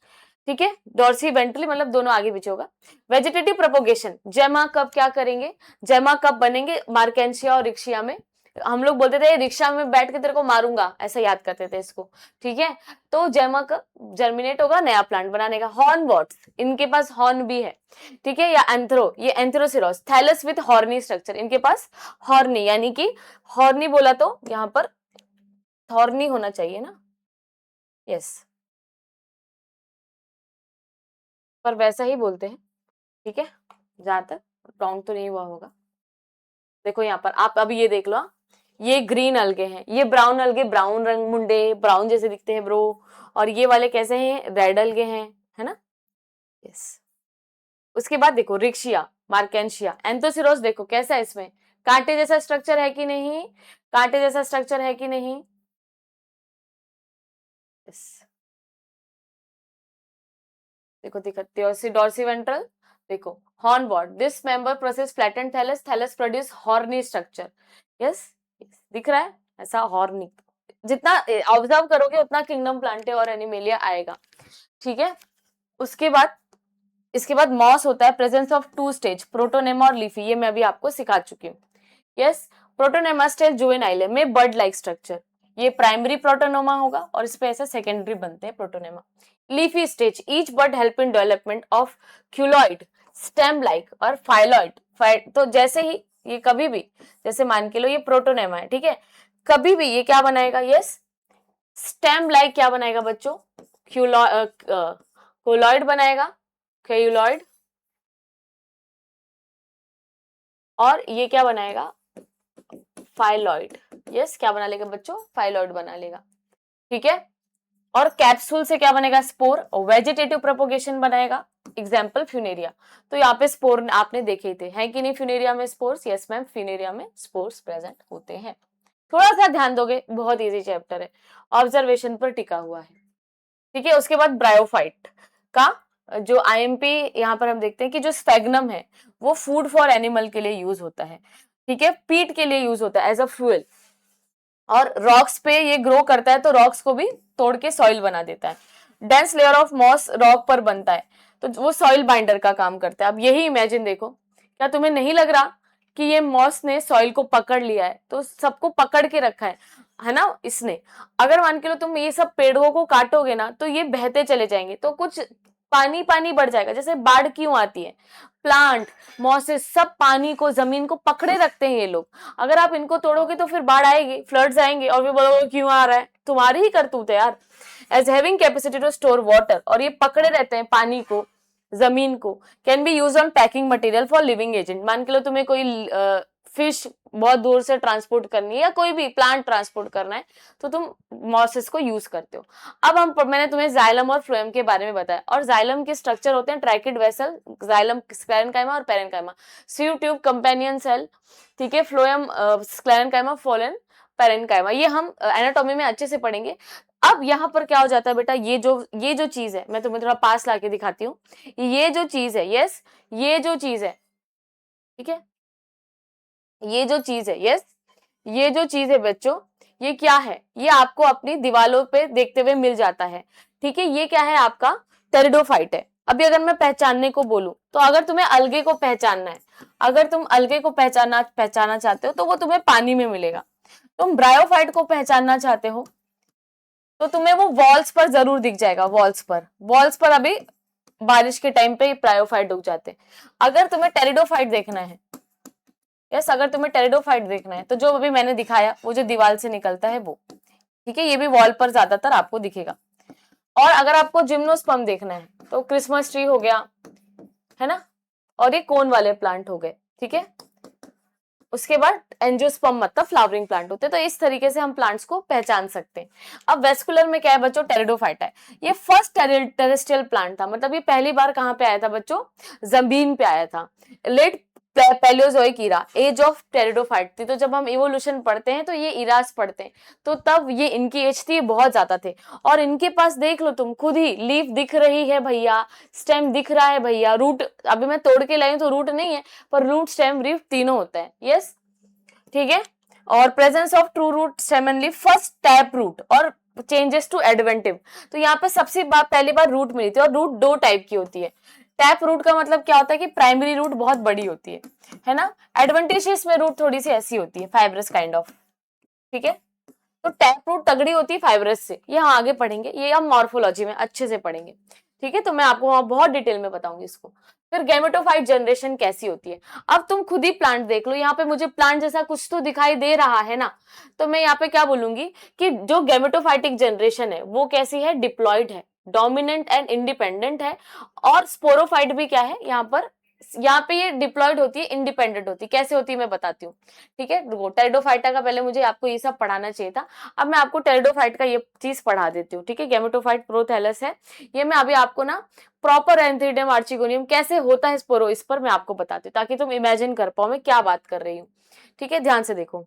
ठीक है, डॉर्सीवेंट्रली मतलब दोनों आगे पीछे होगा। वेजिटेटिव प्रोपोगेशन, जेमा कब क्या करेंगे, जेमा कब बनेंगे मार्केंशिया और रिक्शिया में, हम लोग बोलते थे रिक्शा में बैठ के तेरे को मारूंगा, ऐसा याद करते थे इसको, ठीक है। तो जैमक जर्मिनेट होगा नया प्लांट बनाने का। हॉर्नवॉर्ट्स, इनके पास हॉर्न भी है, ठीक है। या एंथ्रो, ये एंथ्रोसिरोस, थैलस विथ हॉर्नी स्ट्रक्चर, इनके पास हॉर्नी, यानी कि हॉर्नी बोला तो यहाँ पर थॉर्नी होना चाहिए ना, यस, पर वैसा ही बोलते हैं, ठीक है, जहां तक रॉन्ग तो नहीं हुआ होगा। देखो यहाँ पर आप अभी ये देख लो, ये ग्रीन अलगे हैं, ये ब्राउन अलगे, ब्राउन रंग मुंडे ब्राउन जैसे दिखते हैं ब्रो, और ये वाले कैसे हैं, रेड अलगे हैं, है ना, यस। उसके बाद देखो रिक्शिया, मार्केंशिया, एंथोसिरोस, देखो कैसा है, इसमें कांटे जैसा स्ट्रक्चर है कि नहीं, कांटे जैसा स्ट्रक्चर है कि नहीं, यस। देखो दिखा डॉर्सी वेंट्रल, देखो hornwort, this member process flattened thallus, thallus produce horny structure, yes, दिख रहा है ऐसा हॉर्नी। जितना ऑब्जर्व करोगे उतना किंगडम प्लांटे और एनिमेलिया आएगा, ठीक है। उसके बाद इसके बाद मॉस होता है, presence of two stage, protonema और लीफी, ये मैं अभी आपको सिखा चुकी हूँ, यस। प्रोटोनेमा स्टेज जुवेनाइल में बर्ड लाइक स्ट्रक्चर, ये प्राइमरी प्रोटोनोमा होगा और इस पे ऐसे सेकेंडरी बनते हैं protonema. Leafy stage, each bud help in development of cauloid, stem like और फाइलॉइड। तो जैसे ही ये कभी भी, जैसे मान के लो ये प्रोटोनेमा है, ठीक है, कभी भी ये क्या बनाएगा, यस, स्टेम लाइक क्या बनाएगा बच्चों, क्यूलॉइड बनाएगा, क्यूलॉइड, और ये क्या बनाएगा, फाइलॉइड, यस, क्या बना लेगा बच्चों, फाइलॉइड बना लेगा, ठीक है। और कैप्सूल से क्या बनेगा, स्पोर, वेजिटेटिव प्रोपोगेशन बनाएगा, एग्जाम्पल फ्यूनेरिया। तो यहाँ पे स्पोर आपने देखे थे, है कि नहीं फ्यूनेरिया में स्पोर्स, यस मैम, फ्यूनेरिया में स्पोर्स प्रेजेंट होते हैं। थोड़ा सा ध्यान दोगे, बहुत इजी चैप्टर है, ऑब्जर्वेशन पर टिका हुआ है, ठीक है। उसके बाद ब्रायोफाइट का जो आईएमपी यहाँ पर हम देखते हैं कि जो स्फेग्नम है वो फूड फॉर एनिमल के लिए यूज होता है, ठीक है, पीट के लिए यूज होता है एज अ फ्यूल, और रॉक्स पे ये ग्रो करता है तो रॉक्स को भी तोड़ के सॉइल बना देता है। Dense layer of moss rock पर बनता है तो वो सॉइल बाइंडर का काम करता है। अब यही इमेजिन देखो, क्या तुम्हें नहीं लग रहा कि ये मॉस ने सॉइल को पकड़ लिया है, तो सबको पकड़ के रखा है ना इसने। अगर मान के लो तुम ये सब पेड़ों को काटोगे ना तो ये बहते चले जाएंगे, तो कुछ पानी पानी बढ़ जाएगा, जैसे बाढ़ क्यों आती है, प्लांट मॉसेस सब पानी को, जमीन को पकड़े रखते हैं ये लोग। अगर आप इनको तोड़ोगे तो फिर बाढ़ आएगी, फ्लड्स आएंगे, और फिर बोलोगे क्यों आ रहा है, तुम्हारी ही करतूत है यार। As having capacity to store water, और ये पकड़े रहते हैं पानी को, जमीन को। Can be use on packing material for living agent, मान के लो तुम्हें कोई फिश बहुत दूर से ट्रांसपोर्ट करनी है या कोई भी प्लांट ट्रांसपोर्ट करना है तो तुम मॉसेस को यूज करते हो। अब मैंने तुम्हें जाइलम और फ्लोएम के बारे में बताया, और जाइलम के स्ट्रक्चर होते हैं ट्रैकिड वेसल, जाइलम स्क्लेरेनकाइमा और parenchyma, sieve tube companion cell, ठीक है, फ्लोएम स्क्लेरेनकाइमा, फोलन पेरेनकाइमा, ये हम एनाटॉमी में अच्छे से पढ़ेंगे। अब यहाँ पर क्या हो जाता है बेटा, ये जो चीज है, मैं तुम्हें थोड़ा पास लाके दिखाती हूँ, ये जो चीज है, यस, ये जो चीज है, ठीक है, ये जो चीज है, यस, ये जो चीज है बच्चों, ये क्या है, ये आपको अपनी दीवालों पे देखते हुए मिल जाता है, ठीक है। ये क्या है, आपका टेरिडोफाइट है। अभी अगर मैं पहचानने को बोलूं, तो अगर तुम्हें अलगे को पहचानना है, अगर तुम अलगे को पहचाना चाहते हो तो वो तुम्हें पानी में मिलेगा। तुम ब्रायोफाइट को पहचानना चाहते हो तो तुम्हें वो वॉल्स पर जरूर दिख जाएगा, वॉल्स पर अभी बारिश के टाइम पे ब्रायोफाइट उग जाते हैं। अगर तुम्हें टेरिडोफाइट देखना है, यस, अगर तुम्हें टेरिडोफाइट देखना है तो जो अभी मैंने दिखाया, वो जो दीवार से निकलता है वो, ठीक है, ये भी वॉल पर ज्यादातर आपको दिखेगा। और अगर आपको जिम्नोस्पर्म देखना है तो क्रिसमस ट्री हो गया, है ना, और ये कोन वाले प्लांट हो गए, ठीक है। उसके बाद एंजियोस्पर्म मतलब फ्लावरिंग प्लांट होते हैं। तो इस तरीके से हम प्लांट्स को पहचान सकते हैं। अब वेस्कुलर में क्या है बच्चों, टेरिडोफाइटा है। ये फर्स्ट टेरेस्ट्रियल प्लांट था, मतलब ये पहली बार कहाँ पे आया था बच्चों, जमीन पे आया था। Late Palaeozoic era, age of pteridophyte थी। तो जब हम इवोल्यूशन पढ़ते हैं तो ये इरास पढ़ते हैं, तो तब ये इनकी एज थी, बहुत ज्यादा थे। और इनके पास देख लो तुम खुद ही, लीफ दिख रही है भैया, स्टेम दिख रहा है भैया, रूट अभी मैं तोड़ के लाई हूं तो रूट नहीं है, पर रूट स्टेम लीफ तीनों होता है, यस, ठीक है। और presence of true root stem and leaf, first tap root और चेंजेस टू एडवेंटिव। तो यहाँ पे सबसे पहली बार रूट मिली थी, और रूट दो टाइप की होती है। टैप रूट का मतलब क्या होता है कि प्राइमरी रूट बहुत बड़ी होती है ना। एडवेंटिशियस में रूट थोड़ी सी ऐसी होती है, फाइब्रस काइंड ऑफ, ठीक है। तो टैप रूट तगड़ी होती है फाइब्रस से, ये हम आगे पढ़ेंगे, ये हम मॉर्फोलॉजी में अच्छे से पढ़ेंगे। ठीक है, तो मैं आपको वहां बहुत डिटेल में बताऊंगी इसको। फिर गैमेटोफाइट जनरेशन कैसी होती है, अब तुम खुद ही प्लांट देख लो, यहाँ पे मुझे प्लांट जैसा कुछ तो दिखाई दे रहा है ना, तो मैं यहाँ पे क्या बोलूंगी कि जो गैमेटोफाइटिक जनरेशन है वो कैसी है, डिप्लॉइड है, डोमिनेंट एंड इंडिपेंडेंट है। और स्पोरोफाइट भी क्या है यहाँ पर, यहाँ पे ये डिप्लॉयड होती है, इंडिपेंडेंट होती है। कैसे होती है मैं बताती हूँ। ठीक है, टेरिडोफाइटा का पहले मुझे आपको ये सब पढ़ाना चाहिए था, अब मैं आपको टेरिडोफाइट का ये चीज पढ़ा देती हूँ। ठीक है, गैमेटोफाइट प्रोथैलस है, ये मैं अभी आपको ना प्रॉपर एंथीडियम आर्चिगोनियम कैसे होता है स्पोरो, इस पर मैं आपको बताती हूँ ताकि तुम इमेजिन कर पाओ मैं क्या बात कर रही हूँ। ठीक है, ध्यान से देखो।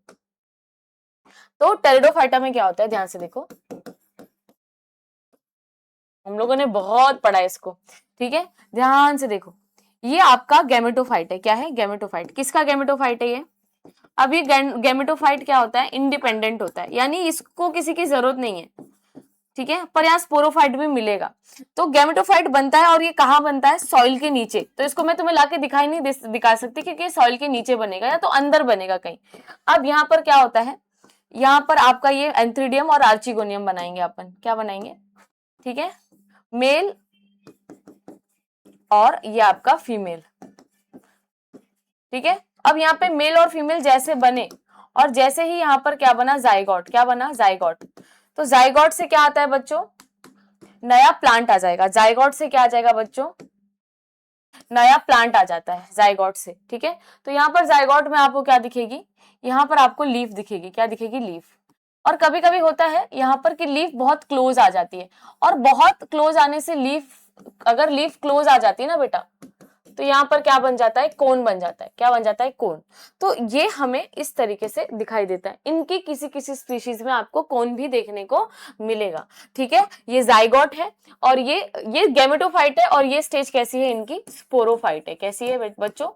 तो टेरिडोफाइटा में क्या होता है, ध्यान से देखो, हम लोगों ने बहुत पढ़ा है इसको। ठीक है, ध्यान से देखो, ये आपका गैमेटोफाइट है। क्या है, गैमेटोफाइट। किसका गैमेटोफाइट है ये, अब ये गैमेटोफाइट क्या होता है, इंडिपेंडेंट होता है, यानी इसको किसी की जरूरत नहीं है। ठीक है, पर यहाँ स्पोरोफाइट भी मिलेगा। तो गैमेटोफाइट बनता है, और ये कहाँ बनता है, सॉइल के नीचे। तो इसको मैं तुम्हें लाके दिखाई नहीं दिखा सकती, क्योंकि सॉइल के नीचे बनेगा या तो अंदर बनेगा कहीं। अब यहाँ पर क्या होता है, यहाँ पर आपका ये एंथ्रीडियम और आर्चिगोनियम बनाएंगे अपन, क्या बनाएंगे, ठीक है, मेल और ये आपका फीमेल। ठीक है, अब यहाँ पे मेल और फीमेल जैसे बने, और जैसे ही यहाँ पर क्या बना, जाइगोट। क्या बना, जाइगोट। तो जाइगोट से क्या आता है बच्चों, नया प्लांट आ जाएगा। जाइगोट से क्या आ जाएगा बच्चों, नया प्लांट आ जाता है जाइगोट से। ठीक है, तो यहाँ पर जाइगोट में आपको क्या दिखेगी, यहाँ पर आपको लीफ दिखेगी। क्या दिखेगी, लीफ। और कभी कभी होता है यहाँ पर कि लीफ बहुत क्लोज आ जाती है, और बहुत क्लोज आने से लीफ, अगर लीफ क्लोज आ जाती है ना बेटा, तो यहाँ पर क्या बन जाता है, कोन बन जाता है। क्या बन जाता है, कोन। तो ये हमें इस तरीके से दिखाई देता है। इनकी किसी किसी स्पीशीज में आपको कोन भी देखने को मिलेगा। ठीक है, ये जाइगोट है, और ये गैमेटोफाइट है, और ये स्टेज कैसी है इनकी, स्पोरोफाइट है। कैसी है बच्चों,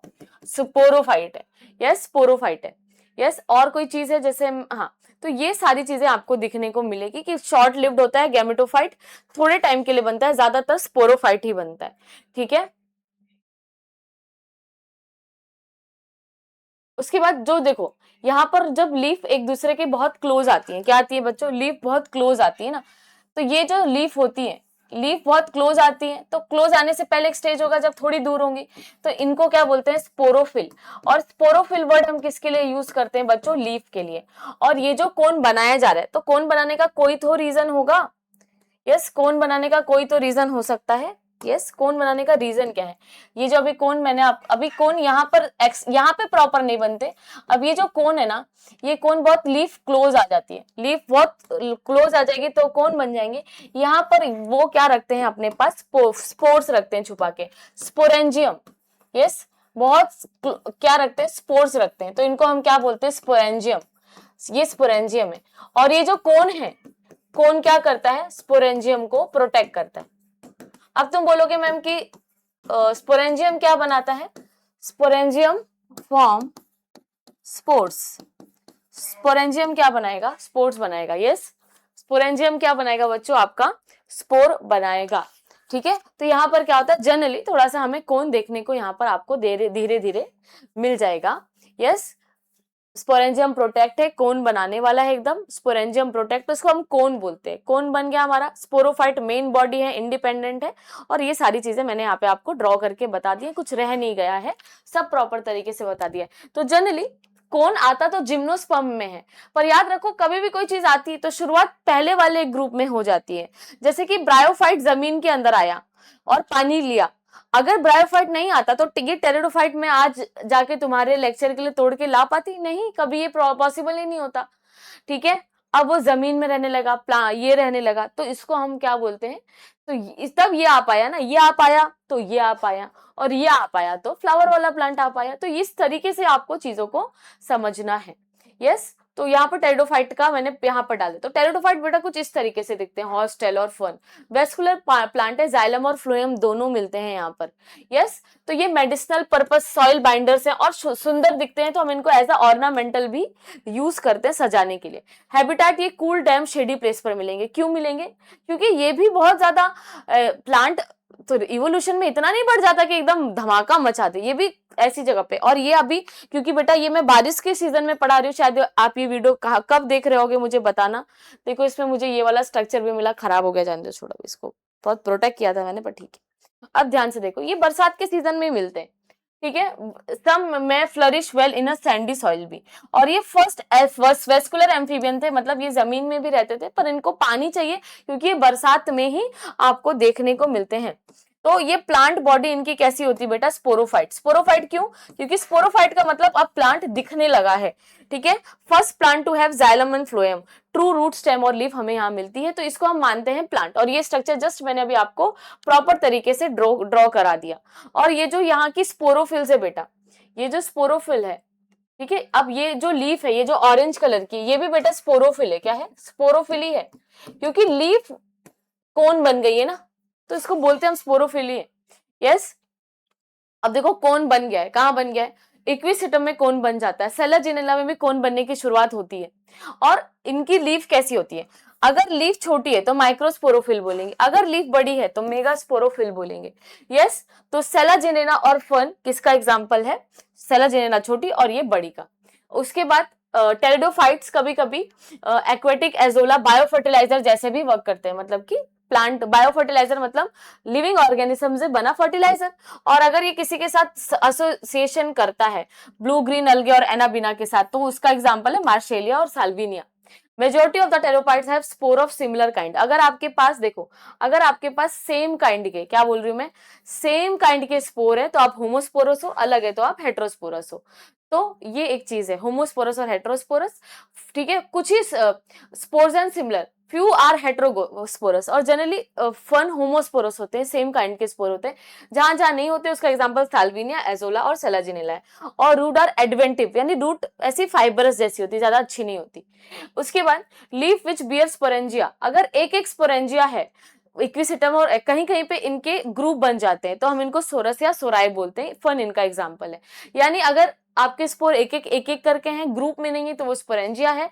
स्पोरोफाइट है। यस, स्पोरोफाइट है। यस, और कोई चीज है जैसे, हाँ, तो ये सारी चीजें आपको दिखने को मिलेगी कि शॉर्ट लिव्ड होता है गैमेटोफाइट, थोड़े टाइम के लिए बनता है, ज्यादातर स्पोरोफाइट ही बनता है। ठीक है, उसके बाद जो देखो, यहाँ पर जब लीफ एक दूसरे के बहुत क्लोज आती है, क्या आती है बच्चों, लीफ बहुत क्लोज आती है ना, तो ये जो लीफ होती है, लीफ बहुत क्लोज आती है, तो क्लोज आने से पहले एक स्टेज होगा जब थोड़ी दूर होंगी, तो इनको क्या बोलते हैं, स्पोरोफिल। और स्पोरोफिल वर्ड हम किसके लिए यूज करते हैं बच्चों, लीफ के लिए। और ये जो कोन बनाया जा रहा है, तो कोन बनाने का कोई तो रीजन होगा। यस, कोन बनाने का कोई तो रीजन हो सकता है। यस, कोन बनाने का रीजन क्या है, ये जो अभी कोन मैंने अभी कोन यहाँ पर यहाँ पे प्रॉपर नहीं बनते। अब ये जो कोन है ना, ये कोन बहुत लीफ क्लोज आ जाती है, लीफ बहुत क्लोज आ जाएगी तो कोन बन जाएंगे। यहाँ पर वो क्या रखते हैं अपने पास, स्पोर्स रखते हैं छुपा के, स्पोरेंजियम। यस, बहुत क्या रखते हैं, स्पोर्स रखते हैं, तो इनको हम क्या बोलते हैं, स्पोरेंजियम। ये स्पोरेंजियम है। और ये जो कोन है, कोन क्या करता है, स्पोरेंजियम को प्रोटेक्ट करता है। अब तुम बोलोगे मैम कि स्पोरेंजियम क्या बनाता है, स्पोरेंजियम फॉर्म स्पोर्स। स्पोरेंजियम क्या बनाएगा, स्पोर्स बनाएगा। यस, स्पोरेंजियम क्या बनाएगा बच्चों, आपका स्पोर बनाएगा। ठीक है, तो यहाँ पर क्या होता है, जनरली थोड़ा सा हमें कोन देखने को यहाँ पर आपको धीरे धीरे मिल जाएगा। यस, स्पोरेंजियम प्रोटेक्ट है, कोन बनाने वाला है एकदम, स्पोरेंजियम प्रोटेक्ट, उसको हम कोन बोलते हैं। कोन बन गया हमारा। स्पोरोफाइट मेन बॉडी है, इंडिपेंडेंट है, और ये सारी चीजें मैंने यहाँ पे आपको ड्रॉ करके बता दी है, कुछ रह नहीं गया है, सब प्रॉपर तरीके से बता दिया है। तो जनरली कोन आता तो जिम्नोस्पर्म में है, पर याद रखो कभी भी कोई चीज आती है तो शुरुआत पहले वाले ग्रुप में हो जाती है। जैसे कि ब्रायोफाइट जमीन के अंदर आया और पानी लिया, अगर ब्रायोफाइट नहीं आता तो ये टेरिडोफाइट में आज जाके तुम्हारे लेक्चर के लिए तोड़ के ला पाती नहीं, कभी ये पॉसिबल ही नहीं होता। ठीक है, अब वो जमीन में रहने लगा, ये रहने लगा, तो इसको हम क्या बोलते हैं, तो तब ये आ पाया ना, ये आ पाया तो ये आ पाया, और ये आ पाया तो फ्लावर वाला प्लांट आ पाया। तो इस तरीके से आपको चीजों को समझना है। यस, तो यहाँ पर टेरिडोफाइट का मैंने यहाँ पर डाले, तो टेरिडोफाइट बेटा कुछ इस तरीके से दिखते हैं, हॉर्स, टेल और फर्न। वेस्कुलर प्लांट है, जाइलम और फ्लोएम दोनों मिलते हैं यहाँ पर। यस, तो ये मेडिसिनल पर्पस सॉइल बाइंडर्स हैं, और सुंदर दिखते हैं, तो हम इनको एज अ ऑर्नामेंटल भी यूज करते हैं सजाने के लिए। हैबिटेट, ये कूल डैम शेडी प्लेस पर मिलेंगे। क्यों मिलेंगे, क्योंकि ये भी बहुत ज्यादा प्लांट तो इवोल्यूशन में इतना नहीं बढ़ जाता कि एकदम धमाका मचा दे, ये भी ऐसी जगह पे। और ये अभी क्योंकि बेटा ये मैं बारिश के सीजन में पढ़ा रही हूँ, शायद आप ये वीडियो कब देख रहे होगे मुझे बताना। देखो इसमें मुझे ये वाला स्ट्रक्चर भी मिला, खराब हो गया, जान दो, छोड़ो इसको, बहुत प्रोटेक्ट किया था मैंने, पर ठीक है। अब ध्यान से देखो, ये बरसात के सीजन में मिलते हैं, ठीक है। सम में flourish well in a Sandy soil भी। और ये फर्स्ट वेस्कुलर एम्फीबियन थे, मतलब ये जमीन में भी रहते थे, पर इनको पानी चाहिए क्योंकि ये बरसात में ही आपको देखने को मिलते हैं। तो ये प्लांट बॉडी इनकी कैसी होती है बेटा, स्पोरोफाइट। स्पोरोफाइट क्यों? क्योंकि स्पोरोफाइट का मतलब अब प्लांट दिखने लगा है, ठीक है। First plant to have xylem and phloem, true root, stem और लीफ हमें यहाँ मिलती है, तो इसको हम मानते हैं प्लांट। और ये स्ट्रक्चर जस्ट मैंने अभी आपको प्रॉपर तरीके से ड्रॉ करा दिया। और ये जो यहाँ की स्पोरोफिल्स है बेटा, ये जो स्पोरोफिल है, ठीक है। अब ये जो लीफ है, ये जो ऑरेंज कलर की, ये भी बेटा स्पोरोफिल है। क्या है? स्पोरोफिली है, क्योंकि लीफ कोन बन गई है ना, तो इसको बोलते हैं हम स्पोरोफिली है। यस, अब देखो कोन बन गया है, कहाँ बन गया है? इक्विसिटम में कोन बन जाता है, सेलाजिनेला में भी कोन बनने की शुरुआत होती है। और इनकी लीफ कैसी होती है? अगर लीफ छोटी है तो माइक्रोस्पोरोफिल बोलेंगे, अगर लीफ बड़ी है तो मेगास्पोरोफिल बोलेंगे। यस, तो सेलाजिनेला और फर्न किसका एग्जाम्पल है? सेलाजिनेला छोटी और ये बड़ी का। उसके बाद टेरिडोफाइट्स कभी कभी एक्वेटिक एजोला बायोफर्टिलाइजर जैसे भी वर्क करते हैं, मतलब कि प्लांट बायोफर्टिलाइजर मतलब लिविंग ऑर्गेनिज्म से बना फर्टिलाइजर। और अगर ये किसी के साथ एसोसिएशन करता है ब्लू ग्रीन अलगे और एनाबिना के साथ, तो उसका एग्जांपल है मार्शेलिया और Salvinia. Majority of the pteridophytes have spore of similar kind. अगर आपके पास देखो, अगर आपके पास सेम काइंड के, क्या बोल रही हूं मैं, सेम काइंड के स्पोर है तो आप होमोस्पोरस हो, अलग है तो आप हेट्रोस्पोरस हो। तो ये एक चीज है, होमोस्पोरस और हेट्रोस्पोरस, ठीक है। कुछ ही spores and similar, few are heterosporous, और जनरली फन होमोस्पोरस होते हैं, सेम काइंड के स्पोर होते हैं। जहां जहां नहीं होते उसका एग्जांपल साल्विनिया, एजोला और सेलाजिनेला है। और रूट आर एडवेंटिव, यानी रूट ऐसी फाइबरस जैसी होती है, ज्यादा अच्छी नहीं होती। उसके बाद लीफ विच बियर स्पोरेंजिया, अगर एक एक स्पोरेंजिया है इक्विसिटम और कहीं कहीं पे इनके ग्रुप बन जाते हैं तो हम इनको सोरस या सोराई बोलते हैं। फन इनका एग्जांपल है। यानी अगर आपके स्पोर एक एक करके हैं, ग्रुप में नहीं है, तो वो स्पोरेंजिया है।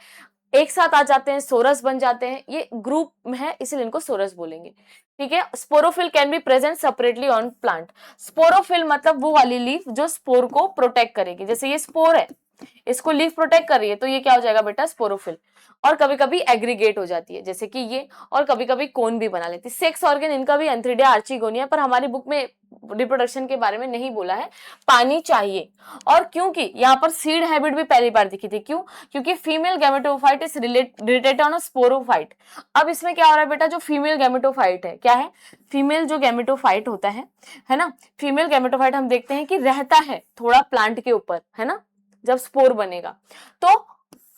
एक साथ आ जाते हैं, सोरस बन जाते हैं, ये ग्रुप में है, इसलिए इनको सोरस बोलेंगे, ठीक है। Sporophyll can be present separately on plant. Sporophyll मतलब वो वाली लीफ जो स्पोर को प्रोटेक्ट करेगी, जैसे ये स्पोर है, इसको लीफ प्रोटेक्ट कर रही है, तो ये क्या हो जाएगा बेटा, स्पोरोफिल। और कभी कभी एग्रीगेट हो जाती है, जैसे कि ये, और कभी कभी कोन भी बना लेती है। सेक्स ऑर्गन इनका भी एंथ्रिडिया आर्चिगोनिया, पर हमारी बुक में रिप्रोडक्शन के बारे में नहीं बोला है, पानी चाहिए। और क्योंकि यहाँ पर सीड हैबिट भी पहली बार दिखी थी, क्यों? क्योंकि female gametophyte is related on sporophyte. अब इसमें क्या हो रहा है बेटा, जो फीमेल गैमेटोफाइट है, क्या है, फीमेल जो गैमेटोफाइट होता है ना, फीमेल गैमेटोफाइट हम देखते हैं कि रहता है थोड़ा प्लांट के ऊपर, है ना, जब स्पोर बनेगा, तो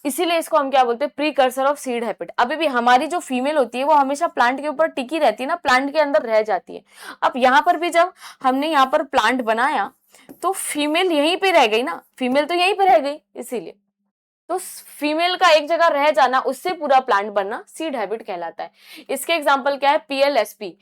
इसीलिए इसको हम क्या बोलते हैं, प्रीकर्सर ऑफ सीड हैबिट। अभी भी हमारी जो फीमेल होती है वो हमेशा प्लांट के ऊपर टिकी रहती है ना, प्लांट के अंदर रह जाती है। अब यहाँ पर भी जब हमने यहाँ पर प्लांट बनाया तो फीमेल यहीं पे रह गई ना, फीमेल तो यहीं पे रह गई, इसीलिए तो फीमेल का एक जगह रह जाना, उससे पूरा प्लांट बनना सीड हैबिट कहलाता है। इसके एग्जाम्पल क्या है, पीएलएसपी।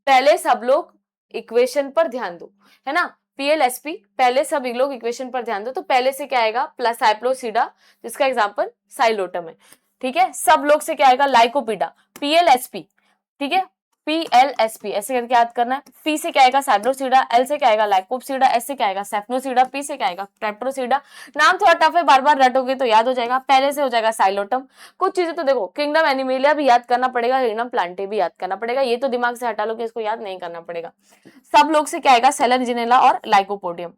पहले सब लोग इक्वेशन पर ध्यान दो, है ना, पीएलएसपी, पहले सब लोग इक्वेशन पर ध्यान दो, तो पहले से क्या आएगा, प्लस साइप्लोसीडा, जिसका एग्जाम्पल साइलोटम है, ठीक है। सब लोग से क्या आएगा, लाइकोपीडा, पीएलएसपी, ठीक है, पीएलएसपी ऐसे करके याद करना है। पी से क्या आएगा, साइप्रोसीडा, एल से क्या आएगा, लाइकोपसीडा, एस से क्या आएगा, सेफनोसीडा, पी से क्या आएगा, ट्रेप्टोसीडा। नाम थोड़ा टफ है, बार बार रटोगे तो याद हो जाएगा। पहले से हो जाएगा साइलोटम। कुछ चीजें तो देखो, किंगडम एनिमेलिया भी याद करना पड़ेगा, किंगडम प्लांटे भी याद करना पड़ेगा, ये तो दिमाग से हटा लो कि इसको याद नहीं करना पड़ेगा। सब लोग से क्या आएगा, सेलेजिनेला और लाइकोपोडियम।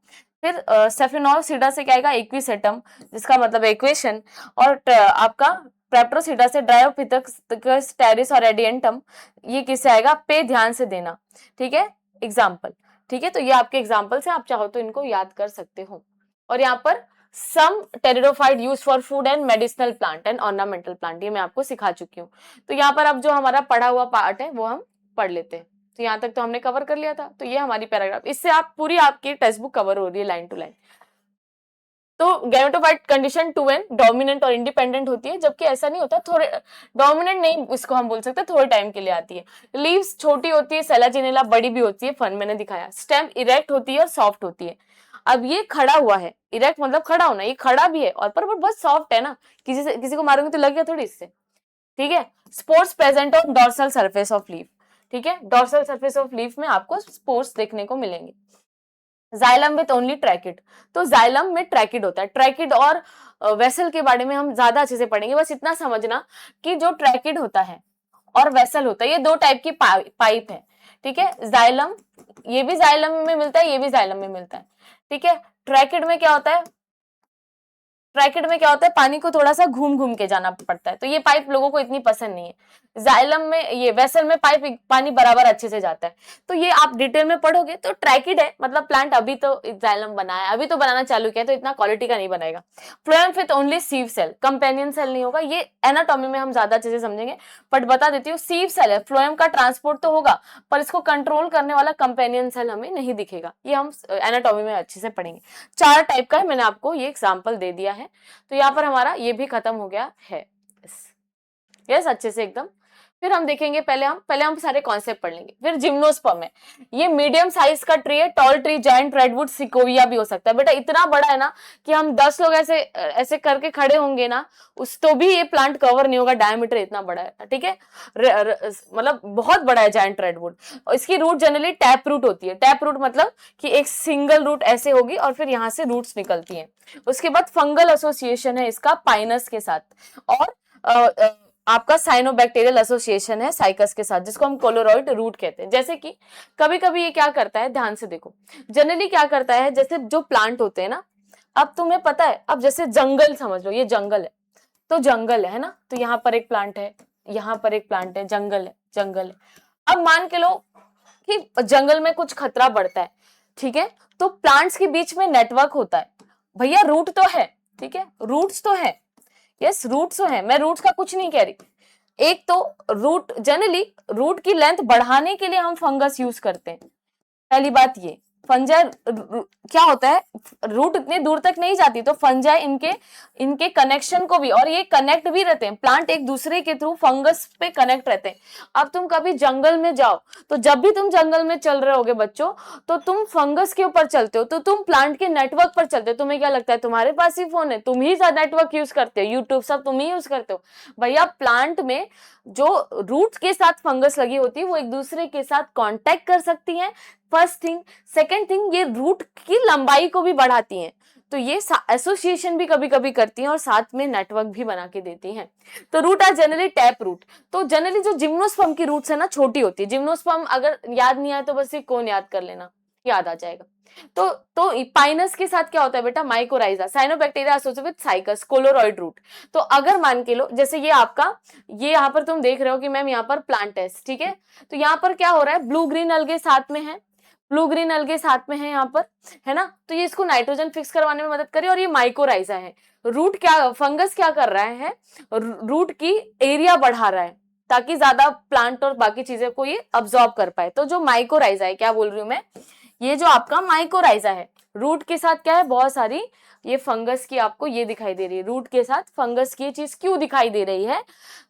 फिर सेफिनोसीडा से क्या आएगा, इक्विसेटम, जिसका मतलब इक्वेशन। और आपका ट्रेप्टोसीडा से ड्रायोपिथेकस टेरिस और रेडियंटम, ये किससे आएगा, पे ध्यान से देना, ठीक है, एग्जाम्पल, ठीक है। तो ये आपके एग्जाम्पल से, आप चाहो तो इनको याद कर सकते हो। और यहाँ पर some pteridophyte use for food and medicinal plant and ornamental plant, ये मैं आपको सिखा चुकी हूँ। तो यहाँ पर अब जो हमारा पढ़ा हुआ पार्ट है वो हम पढ़ लेते हैं। तो यहाँ तक तो हमने कवर कर लिया था, तो ये हमारी पैराग्राफ, इससे आप पूरी आपकी टेक्स्ट बुक कवर हो रही है लाइन टू लाइन। तो गैमेटोफाइट कंडीशन 2n डोमिनेंट और इंडिपेंडेंट होती है, जबकि ऐसा नहीं होता, थोड़े डोमिनेंट नहीं इसको हम बोल सकते, थोड़े टाइम के लिए आती है। लीव्स छोटी होती है, सेलाजिनेला बड़ी भी होती है, फन मैंने दिखाया। स्टेम इरेक्ट होती है और सॉफ्ट होती है। अब ये खड़ा हुआ है, इरेक्ट मतलब खड़ा होना, ये खड़ा भी है और पर बहुत सॉफ्ट है ना, किसी को मारोगे तो लग गया थोड़ी इससे, ठीक है। Spores present on dorsal surface of leaf, ठीक है, डॉर्सल सरफेस ऑफ लीफ में आपको स्पोर्स देखने को मिलेंगे। जाइलम विथ ओनली ट्रैकिड, तो जाइलम में ट्रैकिड होता है। ट्रैकिड और वेसल के बारे में हम ज्यादा अच्छे से पढ़ेंगे, बस इतना समझना कि जो ट्रैकिड होता है और वेसल होता है ये दो टाइप की पाइप है, ठीक है। जाइलम, ये भी जाइलम में मिलता है, ये भी जाइलम में मिलता है, ठीक है। ट्रैकिड में क्या होता है, ट्रैकिड में क्या होता है, पानी को थोड़ा सा घूम घूम के जाना पड़ता है, तो ये पाइप लोगों को इतनी पसंद नहीं है। जाइलम में, ये वेसल में पाइप पानी बराबर अच्छे से जाता है, तो ये आप डिटेल में पढ़ोगे। तो ट्रैकिड है मतलब प्लांट अभी तो जाइलम बनाया, अभी तो बनाना चालू किया, तो इतना क्वालिटी का नहीं बनाएगा। Phloem with only sieve cell, companion cell नहीं होगा, ये एनाटॉमी में हम ज्यादा अच्छे से समझेंगे, बट बता देती हूँ सीव सेल है। फ्लोएम का ट्रांसपोर्ट तो होगा, पर इसको कंट्रोल करने वाला कंपेनियन सेल हमें नहीं दिखेगा, ये हम एनाटॉमी में अच्छे से पढ़ेंगे। 4 टाइप का है, मैंने आपको ये एग्जाम्पल दे दिया है। तो यहाँ पर हमारा ये भी खत्म हो गया है। यस, अच्छे से एकदम। फिर हम देखेंगे, पहले हम सारे कॉन्सेप्ट पढ़ लेंगे। फिर जिम्नोस्पर्म है, ये मीडियम साइज का ट्री है, टॉल ट्री, जायंट रेडवुड, सिकोविया भी हो सकता है। बेटा इतना बड़ा है ना कि हम 10 लोग ऐसे ऐसे करके खड़े होंगे ना, उस तो भी ये प्लांट कवर नहीं होगा, डायमीटर इतना बड़ा है, ठीक है। मतलब बहुत बड़ा है जायंट रेडवुड। इसकी रूट जनरली टैप रूट होती है। टैप रूट मतलब कि एक सिंगल रूट ऐसे होगी और फिर यहाँ से रूट्स निकलती हैं। उसके बाद फंगल एसोसिएशन है इसका पाइनस के साथ, और आपका साइनोबैक्टीरियल एसोसिएशन है साइकस के साथ, जिसको हम कोलोरॉइड रूट कहते हैं। जैसे कि कभी कभी ये क्या करता है, ध्यान से देखो, जनरली क्या करता है, जैसे जो प्लांट होते हैं ना, अब तुम्हें पता है, अब जैसे जंगल समझ लो, ये जंगल है, तो जंगल है ना, तो यहाँ पर एक प्लांट है, यहाँ पर एक प्लांट है, जंगल है, जंगल है। अब मान के लो कि जंगल में कुछ खतरा बढ़ता है, ठीक है, तो प्लांट्स के बीच में नेटवर्क होता है। भैया रूट तो है, ठीक है, रूट्स तो है, यस रूट्स तो है, मैं रूट्स का कुछ नहीं कह रही। एक तो रूट, जनरली रूट की लेंथ बढ़ाने के लिए हम फंगस यूज करते हैं, पहली बात ये। फंजाई क्या होता है, रूट इतनी दूर तक नहीं जाती, तो फंजाई इनके कनेक्शन को भी, और ये कनेक्ट भी रहते हैं, प्लांट एक दूसरे के थ्रू फंगस पे कनेक्ट रहते हैं। अब तुम कभी जंगल में जाओ, तो जब भी तुम जंगल में चल रहे होगे बच्चों, तो तुम फंगस के ऊपर चलते हो, तो तुम प्लांट के नेटवर्क पर चलते हो। तुम्हें क्या लगता है तुम्हारे पास ही फोन है, तुम ही नेटवर्क यूज करते हो, यूट्यूब सब तुम ही यूज करते हो। भैया प्लांट में जो रूट के साथ फंगस लगी होती है वो एक दूसरे के साथ कांटेक्ट कर सकती हैं, फर्स्ट थिंग। सेकंड थिंग, ये रूट की लंबाई को भी बढ़ाती हैं, तो ये एसोसिएशन भी कभी कभी करती हैं और साथ में नेटवर्क भी बना के देती हैं। तो root are generally tap root. तो जनरली जो जिम्नोस्पर्म की रूट्स है ना, छोटी होती है। जिम्नोस्पर्म अगर याद नहीं आए तो बस ये कौन याद कर लेना, याद आ जाएगा। तो पाइनस के साथ क्या होता है बेटा, mycorrhiza, cyanobacteria associated with Cycas, coralloid root. तो अगर मान के लो जैसे ये आपका, ये यहाँ पर तुम देख रहे हो कि मैम यहाँ पर प्लांट है, ठीक है, तो यहाँ पर क्या हो रहा है, ब्लू ग्रीन अलगे साथ में है, ब्लू ग्रीन अलगे साथ में है यहाँ पर, है ना, तो ये इसको नाइट्रोजन फिक्स करवाने में मदद करे। और ये माइकोराइजा है। रूट क्या, फंगस क्या कर रहा है, रूट की एरिया बढ़ा रहा है ताकि ज्यादा प्लांट और बाकी चीजें को ये अब्सॉर्ब कर पाए। तो जो माइकोराइजा है, क्या बोल रही हूँ मैं, ये जो आपका माइकोराइजा है, रूट के साथ क्या है, बहुत सारी ये फंगस की आपको ये दिखाई दे रही है। रूट के साथ फंगस की चीज क्यों दिखाई दे रही है,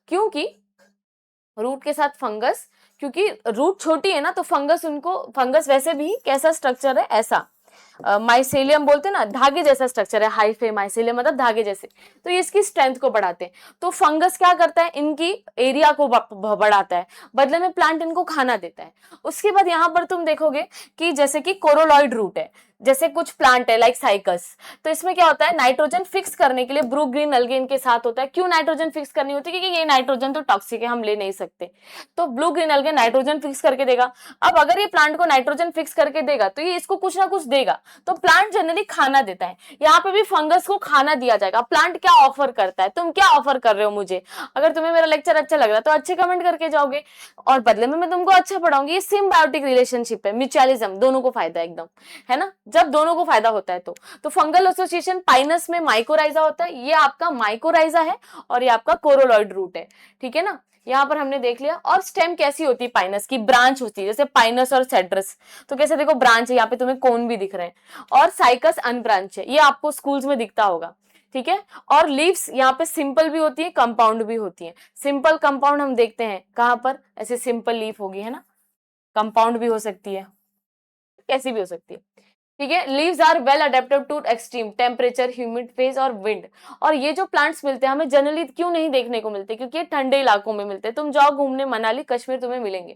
क्योंकि रूट के साथ फंगस, क्योंकि रूट छोटी है ना, तो फंगस उनको, फंगस वैसे भी कैसा स्ट्रक्चर है, ऐसा माइसेलियम बोलते हैं ना, धागे जैसा स्ट्रक्चर है, हाइफे माइसेलियम मतलब धागे जैसे, तो ये इसकी स्ट्रेंथ को बढ़ाते हैं। तो फंगस क्या करता है, इनकी एरिया को बढ़ाता है, बदले में प्लांट इनको खाना देता है। उसके बाद यहाँ पर तुम देखोगे कि जैसे कि कोरोलॉइड रूट है, जैसे कुछ प्लांट है लाइक साइकस, तो इसमें क्या होता है, नाइट्रोजन फिक्स करने के लिए ब्रू ग्रीन अलगे इनके साथ होता है। क्यों नाइट्रोजन फिक्स करनी होती है, क्योंकि ये नाइट्रोजन तो टॉक्सिक है, हम ले नहीं सकते, तो ब्लू ग्रीन अलगे नाइट्रोजन फिक्स करके देगा। अब अगर ये प्लांट को नाइट्रोजन फिक्स करके देगा तो ये इसको कुछ ना कुछ देगा, तो प्लांट जनरली खाना देता है। यहाँ पे भी फंगस को खाना दिया जाएगा। प्लांट क्या ऑफर करता है, तुम क्या ऑफर कर रहे हो मुझे, अगर तुम्हें मेरा लेक्चर अच्छा लग रहा है तो अच्छे कमेंट करके जाओगे, और बदले में मैं तुमको अच्छा पढ़ाऊंगी। ये सिम्बायोटिक रिलेशनशिप है, म्यूचुअलिज्म, दोनों को फायदा एकदम, है ना, जब दोनों को फायदा होता है तो फंगल एसोसिएशन पाइनस में माइकोराइजा होता है, ये आपका माइकोराइजा है, और ये आपका कोरोलॉइड रूट है, ठीक है ना। यहाँ पर हमने देख लिया। और स्टेम कैसी होती है, पाइनस की ब्रांच होती है, जैसे पाइनस और सेड्रस, तो कैसे देखो ब्रांच है, यहाँ पे तुम्हें कोन भी दिख रहे हैं। और साइकस अनब्रांच है, ये आपको स्कूल्स में दिखता होगा, ठीक है। और लीव्स यहाँ पे सिंपल भी होती है, कंपाउंड भी होती है। सिंपल कंपाउंड हम देखते हैं कहाँ पर, ऐसे सिंपल लीफ होगी, है ना, कंपाउंड भी हो सकती है, कैसी भी हो सकती है, ठीक है। Leaves are well adapted to extreme temperature, humid phase और विंड। और ये जो प्लांट्स मिलते हैं हमें जनरली क्यों नहीं देखने को मिलते, क्योंकि ये ठंडे इलाकों में मिलते हैं। तुम जाओ घूमने मनाली कश्मीर, तुम्हें मिलेंगे,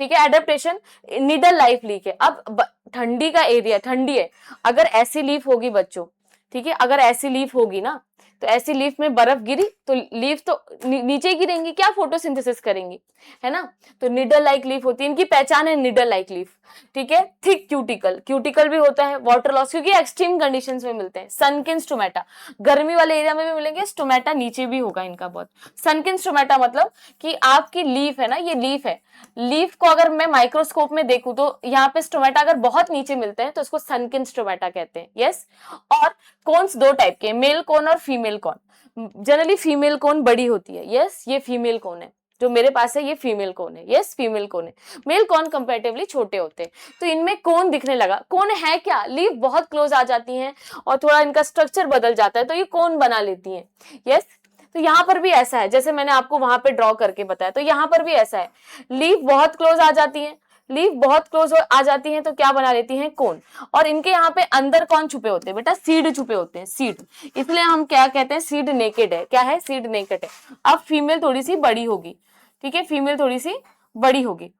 ठीक है, एडेप्टेशन, निडल लाइफ लीफ है। अब ठंडी का एरिया, ठंडी है, अगर ऐसी लीफ होगी बच्चों, ठीक है, अगर ऐसी लीफ होगी ना, तो ऐसी लीफ में बर्फ गिरी तो लीफ तो नीचे गिरेंगी, क्या फोटोसिंथेसिस करेंगी, है ना। तो निडल लाइक लीफ होती है, इनकी पहचान है निडल लाइक लीफ। ठीक है, थिक क्यूटिकल, क्यूटिकल भी होता है, वाटर लॉस, क्योंकि एक्सट्रीम कंडीशंस में मिलते हैं। सनकिन स्टोमेटा, गर्मी वाले एरिया में भी मिलेंगे, स्टोमेटा नीचे भी होगा इनका बहुत। सनकिन स्टोमेटा मतलब कि आपकी लीफ है ना, ये लीफ है, लीफ को अगर मैं माइक्रोस्कोप में देखूं तो यहाँ पे स्टोमेटा अगर बहुत नीचे मिलते हैं तो इसको सनकिन स्टोमेटा कहते हैं। यस, और कोन्स दो टाइप के, मेल कोन और female cone. Generally female cone बड़ी होती है। यस, ये फीमेल कोन है, जो मेरे पास है ये फीमेल कोन है। यस, फीमेल कोन है। मेल कोन कंपैरेटिवली छोटे होते हैं। तो इनमें कोन दिखने लगा। कोन है क्या, लीफ बहुत क्लोज आ जाती हैं और थोड़ा इनका स्ट्रक्चर बदल जाता है तो ये कोन बना लेती हैं। यस, तो यहाँ पर भी ऐसा है, जैसे मैंने आपको वहां पे ड्रॉ करके बताया, तो यहाँ पर भी ऐसा है, लीफ बहुत क्लोज आ जाती है, लीफ बहुत क्लोज आ जाती हैं तो क्या बना लेती हैं, कोन। और इनके यहाँ पे अंदर कौन छुपे होते हैं बेटा, सीड छुपे होते हैं, सीड। इसलिए हम क्या कहते हैं, सीड नेकेड है। क्या है, सीड नेकेड है। अब फीमेल थोड़ी सी बड़ी होगी, ठीक है, फीमेल थोड़ी सी बड़ी होगी,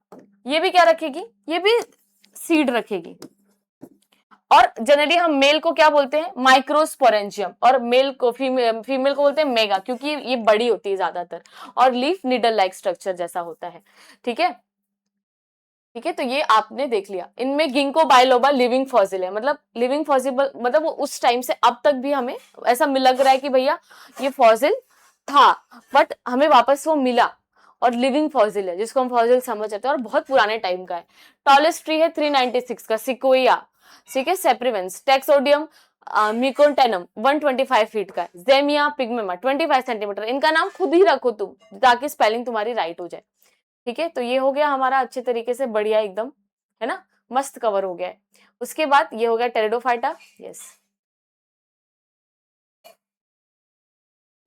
ये भी क्या रखेगी, ये भी सीड रखेगी। और जनरली हम मेल को क्या बोलते हैं, माइक्रोस्पोरेंजियम, और मेल को फीमेल को बोलते हैं मेगा, क्योंकि ये बड़ी होती है ज्यादातर, और लीफ निडल लाइक स्ट्रक्चर जैसा होता है। ठीक है, ठीक है, तो ये आपने देख लिया। इनमें गिंको बायलोबा लिविंग फॉसिल है, मतलब लिविंग फॉसिबल मतलब वो उस टाइम से अब तक भी हमें ऐसा लग रहा है कि भैया ये फॉसिल था, बट हमें वापस वो मिला, और लिविंग फॉसिल है, जिसको हम फॉसिल समझ सकते हैं, और बहुत पुराने टाइम का है। टॉलेस्ट ट्री है 396 का, सिकोया, ठीक है, सेप्रिवेंस, टेक्सोडियम मिकोटेनम 125 फीट का, जेमिया पिग्मेमा 25 सेंटीमीटर। इनका नाम खुद ही रखो तुम, ताकि स्पेलिंग तुम्हारी राइट हो जाए। ठीक है, तो ये हो गया हमारा अच्छे तरीके से, बढ़िया एकदम, है ना, मस्त कवर हो गया है। उसके बाद ये हो गया pteridophyta. Yes,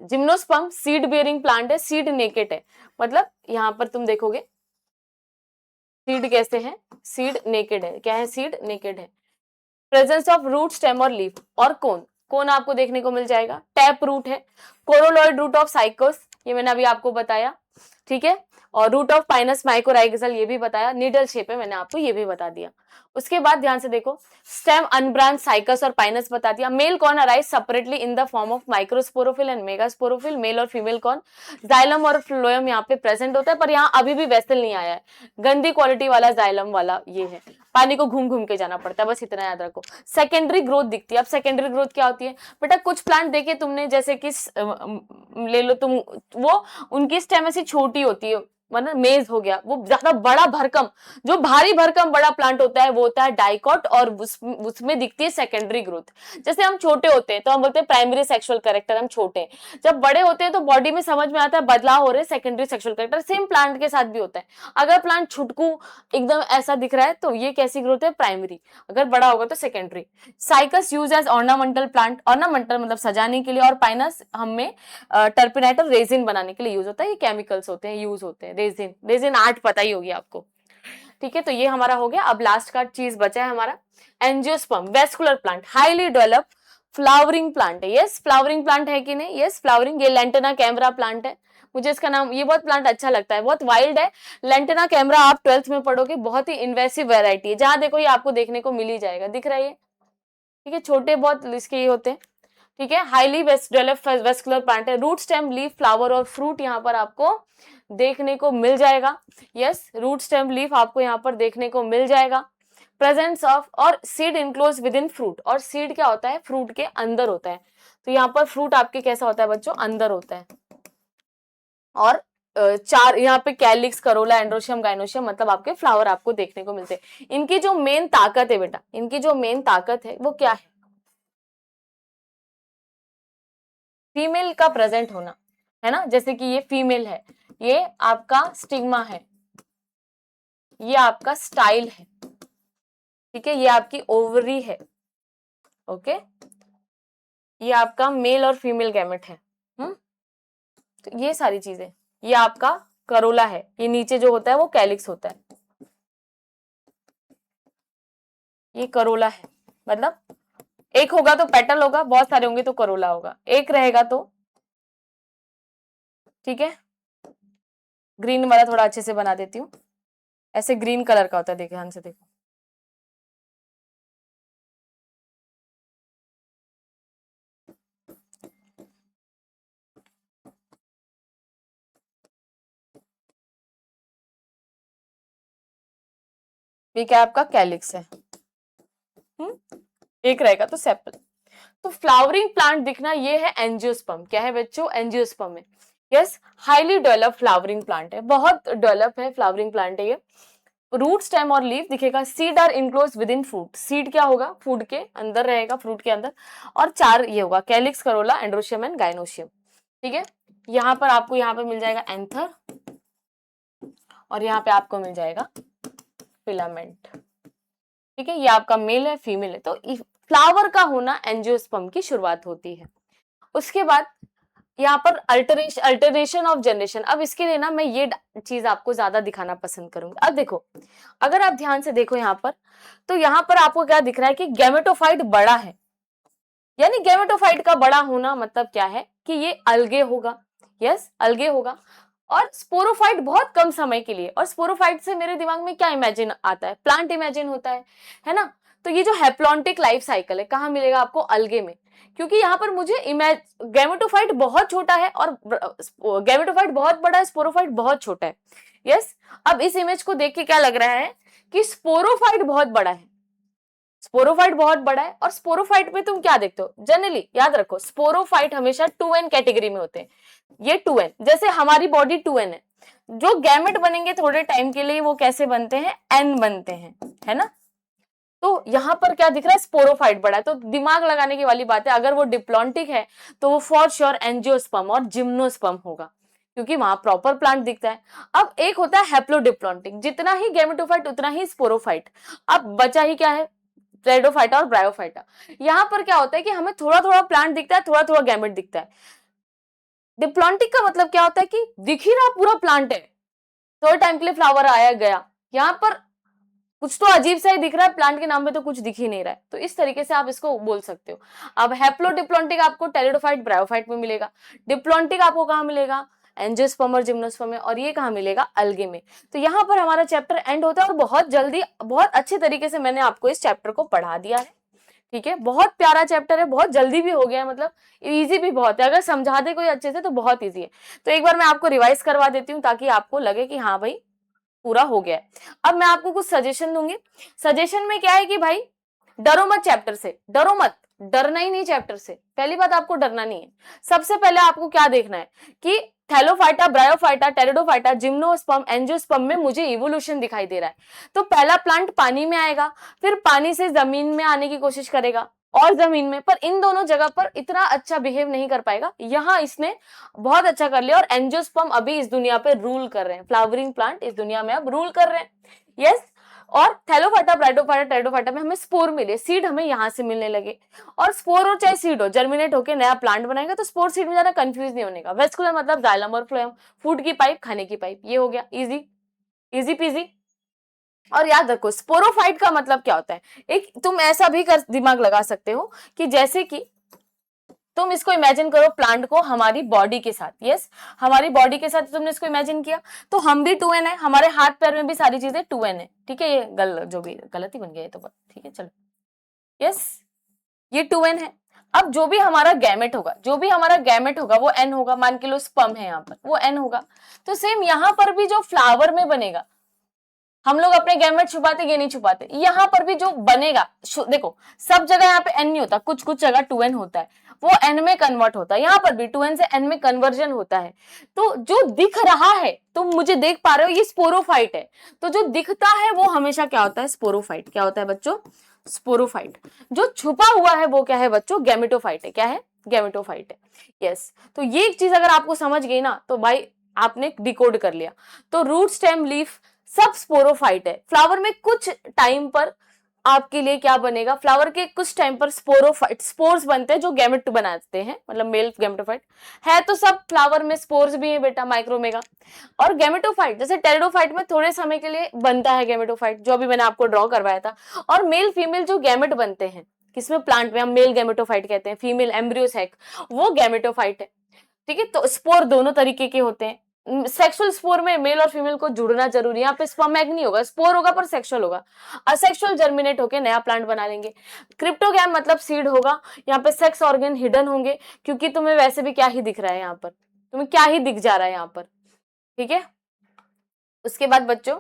gymnosperm seed bearing plant है, सीड नेकेट है, मतलब यहाँ पर तुम देखोगे सीड कैसे है, सीड नेकेड है। क्या है, सीड नेकेड है। प्रेजेंस ऑफ रूट, स्टेम और लीफ, और कोन, कोन आपको देखने को मिल जाएगा। टैप रूट है, कोरोलॉइड रूट ऑफ साइकोस, ये मैंने अभी आपको बताया। ठीक है, और रूट ऑफ पाइनस माइकोराइगल ये भी बताया। नीडल शेप है, मैंने आपको ये भी बता दिया। उसके बाद ध्यान से देखो, स्टेम अनब्रांच साइकस और पाइनस बता दिया। Male cone arise separately in the form of microsporophyll and megasporophyll, male और फीमेल कॉर्न। जाइलम और फ्लोएम यहाँ पे प्रेजेंट होता है, पर यहाँ अभी भी वेसल नहीं आया है, गंदी क्वालिटी वाला जाइलम वाला ये है, पानी को घूम घूम के जाना पड़ता है, बस इतना याद रखो। सेकेंडरी ग्रोथ दिखती है। अब सेकेंडरी ग्रोथ क्या होती है बेटा, कुछ प्लांट देखे तुमने, जैसे कि ले लो तुम, वो उनकी स्टेम ऐसी छोटी होती है, मतलब मेज हो गया, वो ज्यादा बड़ा भरकम, जो भारी भरकम बड़ा प्लांट होता है वो होता है डाइकॉट, और उसमें दिखती है सेकेंडरी ग्रोथ। जैसे हम छोटे होते हैं तो हम बोलते हैं प्राइमरी सेक्सुअल कैरेक्टर, हम छोटे हैं। जब बड़े होते हैं तो बॉडी में समझ में आता है बदलाव हो रहे हैं, secondary sexual character. Same plant के साथ भी होता है। अगर प्लांट छुटकू एकदम ऐसा दिख रहा है तो ये कैसी ग्रोथ है, प्राइमरी। अगर बड़ा होगा तो secondary. Cycas use as ornamental plant, ornamental मतलब सजाने के लिए, और पाइनस हमें टर्पिनाइट और रेजिन बनाने के लिए यूज होता है। ये केमिकल्स होते हैं, यूज होते हैं। रेजिन, रेजिन आर्ट पता ही होगी आपको। ठीक है, तो ये हमारा हो गया। अब लास्ट का चीज बचा है हमारा angiosperm, vascular plant, highly develop flowering plant है। यस, फ्लावरिंग प्लांट है कि नहीं, यस फ्लावरिंग। ये लेंटेना कैमरा प्लांट है, मुझे इसका नाम, ये बहुत प्लांट अच्छा लगता है, बहुत वाइल्ड है। लेंटेना कैमरा आप 12th में पढ़ोगे, बहुत ही इन्वेसिव वेराइटी है। जहां देखो ये आपको देखने को मिल ही जाएगा, दिख रहा है ये, ठीक है, छोटे बहुत इसके ये होते हैं। ठीक है, हाईली डेवलप्ड वेस्कुलर प्लांट है। रूट, स्टेम, लीफ, फ्लावर और फ्रूट यहाँ पर आपको देखने को मिल जाएगा। यस, रूट, स्टेम, लीफ आपको यहाँ पर देखने को मिल जाएगा। प्रेजेंस ऑफ, और seed enclose within fruit, और सीड क्या होता है, फ्रूट के अंदर होता है। तो यहाँ पर फ्रूट आपके कैसा होता है बच्चों, अंदर होता है। और चार यहाँ पे कैलिक्स, करोला, एंड्रोशियम, गाइनोशियम, मतलब आपके फ्लावर आपको देखने को मिलते हैं। इनकी जो मेन ताकत है बेटा, इनकी जो मेन ताकत है वो क्या है, फीमेल का प्रेजेंट होना, है ना। जैसे कि ये फीमेल है, ये आपका स्टिग्मा है, ये आपका स्टाइल है, ठीक है, ये आपकी ओवरी है, ओके, ये आपका मेल और फीमेल गैमेट है। तो ये सारी चीजें, ये आपका करोला है, ये नीचे जो होता है वो कैलिक्स होता है, ये करोला है। मतलब एक होगा तो पेटल होगा, बहुत सारे होंगे तो करोला होगा, एक रहेगा तो, ठीक है, ग्रीन वाला थोड़ा अच्छे से बना देती हूँ, ऐसे ग्रीन कलर का होता है, देखिए ध्यान से देखो। ये क्या आपका कैलिक्स है। एक रहेगा तो सेपल। तो फ्लावरिंग प्लांट दिखना ये है एंजियोस्पर्म। क्या है बच्चों? एंजियोस्पर्म है। Yes, highly develop flowering plant है, बहुत डेवलप है फ्लावरिंग प्लांट है ये। रूट, स्टेम और लीफ दिखेगा। Seed are enclose within fruit. Seed क्या होगा? फूड के अंदर रहेगा, फ्रूट के अंदर। और चार ये होगा calyx, Corolla, androecium and gynoecium. ठीक है, यहाँ पर आपको यहाँ पे मिल जाएगा एंथर, और यहाँ पे आपको मिल जाएगा फिलामेंट। ठीक है, ये आपका मेल है, फीमेल है। तो फ्लावर का होना एंजियोस्पर्म की शुरुआत होती है। उसके बाद यहाँ पर अल्टरनेशन ऑफ जनरेशन। अब इसके लिए ना मैं ये चीज आपको ज्यादा दिखाना पसंद करूंगी। अब देखो, अगर आप ध्यान से देखो यहाँ पर, तो यहाँ पर आपको क्या दिख रहा है कि गैमेटोफाइट बड़ा है। यानी गैमेटोफाइट का बड़ा होना मतलब क्या है कि ये अलगे होगा। यस, अलगे होगा। और स्पोरोफाइट बहुत कम समय के लिए। और स्पोरोफाइट से मेरे दिमाग में क्या इमेजिन आता है? प्लांट इमेजिन होता है ना। तो ये जो हैप्लॉन्टिक लाइफ साइकिल है, कहाँ मिलेगा आपको? अलगे में। क्योंकि यहाँ पर मुझे गैमेटोफाइट बहुत छोटा है और गैमेटोफाइट बहुत बड़ा है, स्पोरोफाइट बहुत छोटा है। यस, अब इस इमेज को देख के क्या लग रहा है कि स्पोरोफाइट बहुत बड़ा है। स्पोरोफाइट बहुत बड़ा है। और स्पोरोफाइट में तुम क्या देखते हो? जनरली याद रखो, स्पोरोफाइट हमेशा 2n कैटेगरी में होते हैं। ये 2n, जैसे हमारी बॉडी 2n है। जो गैमेट बनेंगे थोड़े टाइम के लिए, वो कैसे बनते हैं? n बनते हैं, है ना। तो यहाँ पर क्या दिख रहा है? स्पोरोफाइट बड़ा है। तो दिमाग लगाने की वाली बात है, अगर वो डिप्लॉन्टिक है तो वो फॉर श्योर एंजियोस्पर्म और जिम्नोस्पर्म होगा, क्योंकि वहां प्रॉपर प्लांट दिखता है। अब एक होता है हैप्लोडिप्लॉन्टिक, जितना ही गैमेटोफाइट उतना ही स्पोरोफाइट। अब बचा ही क्या है? टेरिडोफाइटा और ब्रायोफाइटा। यहाँ पर क्या होता है कि हमें थोड़ा थोड़ा प्लांट दिखता है, थोड़ा थोड़ा गैमेट दिखता है। डिप्लॉन्टिक का मतलब क्या होता है कि दिख ही रहा पूरा प्लांट है, थोड़े टाइम के लिए फ्लावर आया गया। यहाँ पर कुछ तो अजीब सा ही दिख रहा है, प्लांट के नाम में तो कुछ दिख ही नहीं रहा है। तो इस तरीके से आप इसको बोल सकते हो। अब हैप्लोडिप्लॉन्टिक आपको टेरिडोफाइट, ब्रायोफाइट में मिलेगा। डिप्लॉन्टिक आपको कहाँ मिलेगा? एंजियोस्पर्म और जिम्नोस्पर्म में। और ये कहाँ मिलेगा? अलगे में। तो यहाँ पर हमारा चैप्टर एंड होता है, और बहुत जल्दी, बहुत अच्छे तरीके से मैंने आपको इस चैप्टर को पढ़ा दिया है। ठीक है, बहुत प्यारा चैप्टर है, बहुत जल्दी भी हो गया है, मतलब इजी भी बहुत है। अगर समझा दे कोई अच्छे से तो बहुत इजी है। तो एक बार मैं आपको रिवाइज करवा देती हूँ, ताकि आपको लगे कि हाँ भाई पूरा हो गया है। अब मैं आपको कुछ सजेशन दूंगी। सजेशन में क्या है कि भाई डरो मत चैप्टर से, डरो मत, डरना ही नहीं चैप्टर से। पहली बात, आपको डरना नहीं है। सबसे पहले आपको क्या देखना है कि Thallophyta, bryophyta, pteridophyta, gymnosperm, angiosperm में मुझे इवोल्यूशन दिखाई दे रहा है। तो पहला प्लांट पानी में आएगा, फिर पानी से जमीन में आने की कोशिश करेगा, और जमीन में, पर इन दोनों जगह पर इतना अच्छा बिहेव नहीं कर पाएगा। यहाँ इसने बहुत अच्छा कर लिया, और एंजियोस्पर्म अभी इस दुनिया पे रूल कर रहे हैं। फ्लावरिंग प्लांट इस दुनिया में अब रूल कर रहे हैं। यस, और थैलोफाइटा, ब्रायोफाइटा, टेरिडोफाइटा में हमें स्पोर मिले, सीड हमें यहाँ से मिलने लगे। और स्पोर हो चाहे सीड हो, जर्मिनेट होकर नया प्लांट बनाएगा। तो स्पोर सीड में ज्यादा कंफ्यूज नहीं होने का। वेस्कुलर मतलब जाइलम और फ्लोएम, फूड की पाइप, खाने की पाइप। ये हो गया इजी, इजी पीजी। और याद रखो, स्पोरोफाइट का मतलब क्या होता है? एक तुम ऐसा भी कर दिमाग लगा सकते हो कि जैसे कि तुम इसको इमेजिन करो प्लांट को हमारी बॉडी के साथ। यस, हमारी बॉडी के साथ तुमने इसको इमेजिन किया, तो हम भी 2n है, हमारे हाथ पैर में भी सारी चीजें 2n है। ठीक है, ये जो भी गलती बन गई है तो ठीक है, चलो। यस, ये 2n है। अब जो भी हमारा गैमेट होगा, जो भी हमारा गैमेट होगा वो n होगा। मान के लो स्पर्म है यहाँ पर, वो n होगा। तो सेम यहाँ पर भी जो फ्लावर में बनेगा, हम लोग अपने गैमेट छुपाते, ये नहीं छुपाते। यहाँ पर भी जो बनेगा, देखो सब जगह यहाँ पे n नहीं होता, कुछ कुछ जगह 2n होता है, वो n में कन्वर्ट होता है। यहाँ पर भी 2n से n में कन्वर्जन होता है। तो जो दिख रहा है, तुम मुझे देख पा रहे हो, ये स्पोरोफाइट है। तो जो दिखता है वो हमेशा क्या होता है? स्पोरोफाइट। क्या होता है बच्चों? स्पोरोफाइट। जो छुपा हुआ है वो क्या है बच्चों? गैमेटोफाइट है। क्या है? गैमेटोफाइट है। यस, तो ये एक चीज अगर आपको समझ गई ना, तो भाई आपने डिकोड कर लिया। तो रूट, स्टेम, लीफ सब स्पोरोफाइट है। फ्लावर में कुछ टाइम पर आपके लिए क्या बनेगा? फ्लावर के कुछ टाइम पर स्पोरोफाइट, स्पोर्स बनते हैं जो गैमेट बनाते हैं, मतलब मेल गैमेटोफाइट है। तो सब फ्लावर में स्पोर्स भी है बेटा, माइक्रोमेगा। और गैमेटोफाइट जैसे टेरिडोफाइट में थोड़े समय के लिए बनता है गैमेटोफाइट, जो अभी मैंने आपको ड्रॉ करवाया था। और मेल फीमेल जो गैमेट बनते हैं किसमें? प्लांट में, हम मेल गैमेटोफाइट कहते हैं, फीमेल एम्ब्रियो सैक, वो गैमेटोफाइट है। ठीक है, तो स्पोर दोनों तरीके के होते हैं। सेक्सुअल स्पोर में मेल और फीमेल को जुड़ना जरूरी है। यहाँ पे स्पर्म एग नहीं होगा, स्पोर होगा पर सेक्सुअल होगा। असेक्सुअल जर्मिनेट होके नया प्लांट बना लेंगे। क्रिप्टोगैम मतलब सीड होगा। यहाँ पे सेक्स ऑर्गन हिडन होंगे, क्योंकि तुम्हें वैसे भी क्या ही दिख रहा है यहाँ पर, तुम्हें क्या ही दिख जा रहा है यहाँ पर, ठीक है। उसके बाद बच्चों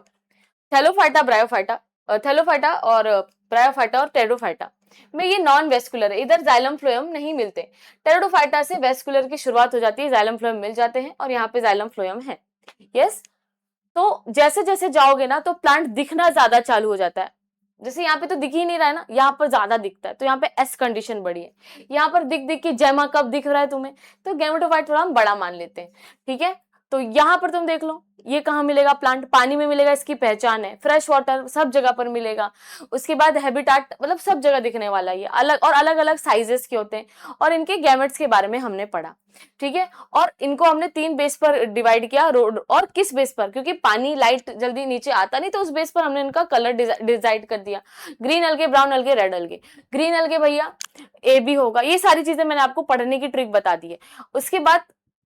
थैलोफाइटा ब्रायोफाइटा, थैलोफाइटा और ब्रायोफाइटा और टेरिडोफाइटा में ये नॉन वेस्कुलर है, इधर जाइलम फ्लोएम नहीं मिलते। टेरिडोफाइटा से वेस्कुलर की शुरुआत हो जाती है, जाइलम फ्लोएम मिल जाते हैं और यहाँ पे जाइलम फ्लोएम है। यस, तो जैसे जैसे जाओगे ना तो प्लांट दिखना ज्यादा चालू हो जाता है। जैसे यहाँ पे तो दिख ही नहीं रहा है ना, यहाँ पर ज्यादा दिखता है, तो यहाँ पे एस कंडीशन बड़ी है। यहाँ पर दिख दिख के जैमा कब दिख रहा है तुम्हें, तो गेमेटोफाइट थोड़ा हम बड़ा मान लेते हैं, ठीक है। तो यहाँ पर तुम देख लो ये कहाँ मिलेगा प्लांट, पानी में मिलेगा, इसकी पहचान है। फ्रेश वाटर सब जगह पर मिलेगा। उसके बाद हैबिटाट मतलब सब जगह दिखने वाला है, अलग और अलग अलग साइजेस के होते हैं और इनके गैमेट्स के बारे में हमने पढ़ा, ठीक है। और इनको हमने 3 बेस पर डिवाइड किया, रोड और किस बेस पर, क्योंकि पानी लाइट जल्दी नीचे आता नहीं, तो उस बेस पर हमने इनका कलर डिसाइड कर दिया। ग्रीन अलगे, ब्राउन अलगे, रेड अलगे। ग्रीन अलगे भैया ए बी होगा। ये सारी चीजें मैंने आपको पढ़ने की ट्रिक बता दी है।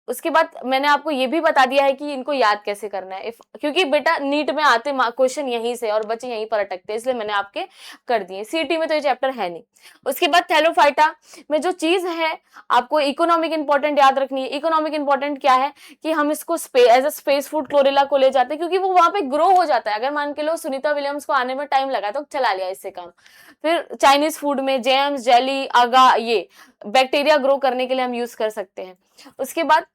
उसके बाद मैंने आपको ये भी बता दिया है कि इनको याद कैसे करना है, क्योंकि बेटा नीट में आते क्वेश्चन यहीं से और बच्चे यहीं पर अटकते हैं, इसलिए मैंने आपके कर दिए। सीटी में तो ये चैप्टर है नहीं। उसके बाद थैलोफाइटा में जो चीज है आपको इकोनॉमिक इंपॉर्टेंट याद रखनी है। इकोनॉमिक इंपॉर्टेंट क्या है कि हम इसको as a space food chlorella को ले जाते हैं, क्योंकि वो वहां पे ग्रो हो जाता है। अगर मान के लो सुनीता विलियम्स को आने में टाइम लगा तो चला लिया इससे काम। फिर चाइनीज फूड में जैम्स, जेली, अगा, ये बैक्टीरिया ग्रो करने के लिए हम यूज कर सकते हैं। उसके बाद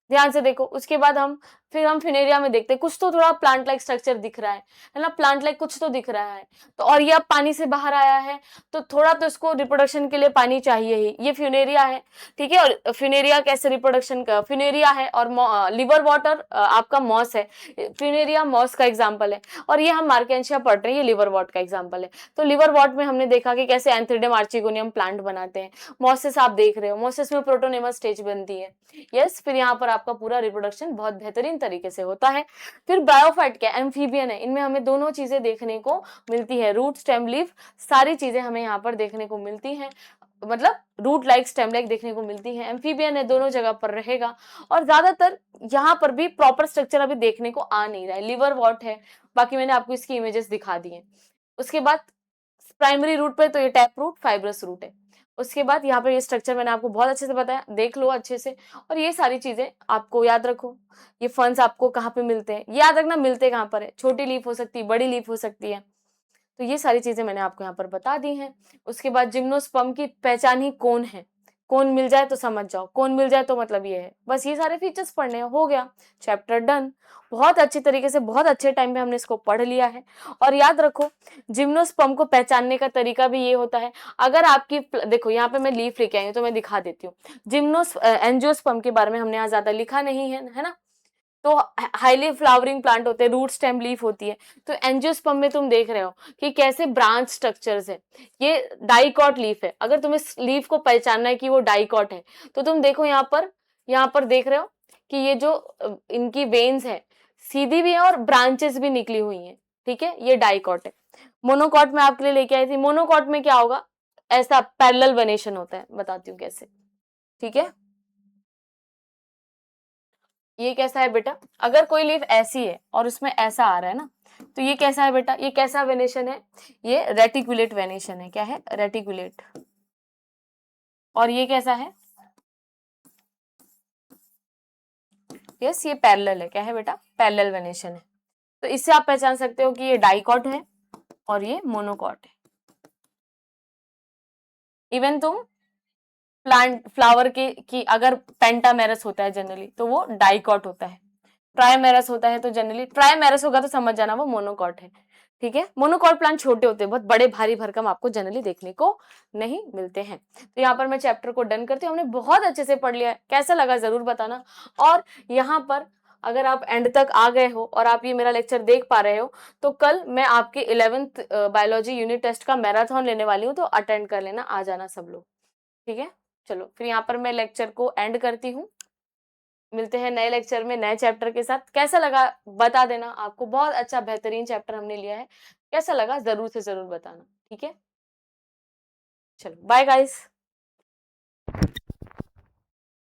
ध्यान से देखो, उसके बाद फिर हम फिनेरिया में देखते हैं कुछ तो थोड़ा प्लांट लाइक स्ट्रक्चर दिख रहा है ना, प्लांट लाइक कुछ तो दिख रहा है। तो और ये अब पानी से बाहर आया है, तो थोड़ा तो इसको रिप्रोडक्शन के लिए पानी चाहिए ही। ये फ्यूनेरिया है, ठीक है। और फ्यूनेरिया कैसे रिप्रोडक्शन का, फ्यूनेरिया है और लिवर वाटर आपका मॉस है। फ्यूनेरिया मॉस का एग्जाम्पल है। और ये हम मार्केंशिया पढ़ रहे हैं, ये लिवर वॉट का एग्जाम्पल है। तो लिवर वॉट में हमने देखा कि कैसे एंथ्रिडियम आर्चिगोनियम प्लांट बनाते हैं। मोसिस आप देख रहे हो, मोसिस में प्रोटोनेमा स्टेज बनती है। यस, फिर यहाँ पर आपका पूरा रिप्रोडक्शन बहुत बेहतरीन तरीके से होता है। फिर ब्रायोफाइट क्या, एम्फीबियन है। इनमें हमें दोनों चीजें देखने को मिलती है, रूट, स्टेम, लीफ, सारी चीजें हमें यहाँ पर देखने को मिलती हैं। मतलब रूट लाइक, स्टेम लाइक देखने को मिलती है। एम्फीबियन है, दोनों जगह पर रहेगा। और ज्यादातर यहाँ पर भी प्रॉपर स्ट्रक्चर अभी देखने को आ नहीं रहा है। लिवर वॉट है, बाकी मैंने आपको इसकी इमेजेस दिखा दी है। उसके बाद प्राइमरी रूट पे तो ये टैप रूट, फाइब्रस रूट है। उसके बाद यहाँ पर ये स्ट्रक्चर मैंने आपको बहुत अच्छे से बताया, देख लो अच्छे से। और ये सारी चीजें आपको याद रखो। ये फंड्स आपको कहाँ पे मिलते हैं, याद रखना मिलते कहाँ पर है। छोटी लीफ हो सकती है, बड़ी लीफ हो सकती है। तो ये सारी चीजें मैंने आपको यहाँ पर बता दी हैं। उसके बाद जिम्नोस्पर्म की पहचान ही कौन है, कौन मिल जाए तो समझ जाओ, कौन मिल जाए तो मतलब ये है, बस ये सारे फीचर्स पढ़ने हो गया, चैप्टर डन। बहुत अच्छी तरीके से बहुत अच्छे टाइम पे हमने इसको पढ़ लिया है। और याद रखो जिम्नोस्पर्म को पहचानने का तरीका भी ये होता है। अगर आपकी देखो यहाँ पे मैं लीफ लेके आई हूँ तो मैं दिखा देती हूँ। एंजियोस्पर्म के बारे में हमने यहाँ ज्यादा लिखा नहीं है ना। तो हाईली फ्लावरिंग प्लांट होते हैं, रूट, स्टेम, लीफ होती है। तो एंजियोस्पर्म में तुम देख रहे हो कि कैसे ब्रांच स्ट्रक्चर्स है। ये डाइकॉट लीफ है। अगर तुम्हें लीफ को पहचानना है कि वो डाइकॉट है तो तुम देखो यहाँ पर देख रहे हो कि ये जो इनकी वेन्स है सीधी भी है और ब्रांचेस भी निकली हुई हैं, ठीक है। ये डाइकॉट है। मोनोकॉट में आपके लिए लेके आई थी। मोनोकॉट में क्या होगा, ऐसा पैरेलल वेनेशन होता है, बताती हूँ कैसे, ठीक है। ये कैसा है बेटा, अगर कोई लीफ ऐसी है और उसमें ऐसा आ रहा है ना, तो ये कैसा है बेटा, ये कैसा वेनेशन है, ये रेटिकुलेट वेनेशन है। क्या है, रेटिकुलेट। और ये कैसा है, यस ये पैरेलल है। क्या है बेटा, पैरेलल वेनेशन है। तो इससे आप पहचान सकते हो कि ये डाइकॉट है और ये मोनोकॉट है। इवन तुम प्लांट फ्लावर की अगर पेंटामेरस होता है जनरली तो वो डाइकॉट होता है। ट्राइमेरस होता है तो जनरली, ट्राइमेरस होगा तो समझ जाना वो मोनोकॉट है, ठीक है। मोनोकॉट प्लांट छोटे होते हैं, बहुत बड़े भारी भरकम आपको जनरली देखने को नहीं मिलते हैं। तो यहाँ पर मैं चैप्टर को डन करती हूँ। हमने बहुत अच्छे से पढ़ लिया है, कैसा लगा जरूर बताना। और यहाँ पर अगर आप एंड तक आ गए हो और आप ये मेरा लेक्चर देख पा रहे हो तो कल मैं आपके 11th बायोलॉजी यूनिट टेस्ट का मैराथन लेने वाली हूँ, तो अटेंड कर लेना, आ जाना सब लोग, ठीक है। चलो फिर यहाँ पर मैं लेक्चर को एंड करती हूँ। मिलते हैं नए लेक्चर में नए चैप्टर के साथ। कैसा लगा बता देना, आपको बहुत अच्छा बेहतरीन चैप्टर हमने लिया है, कैसा लगा जरूर से जरूर बताना, ठीक है। चलो बाय गाइस।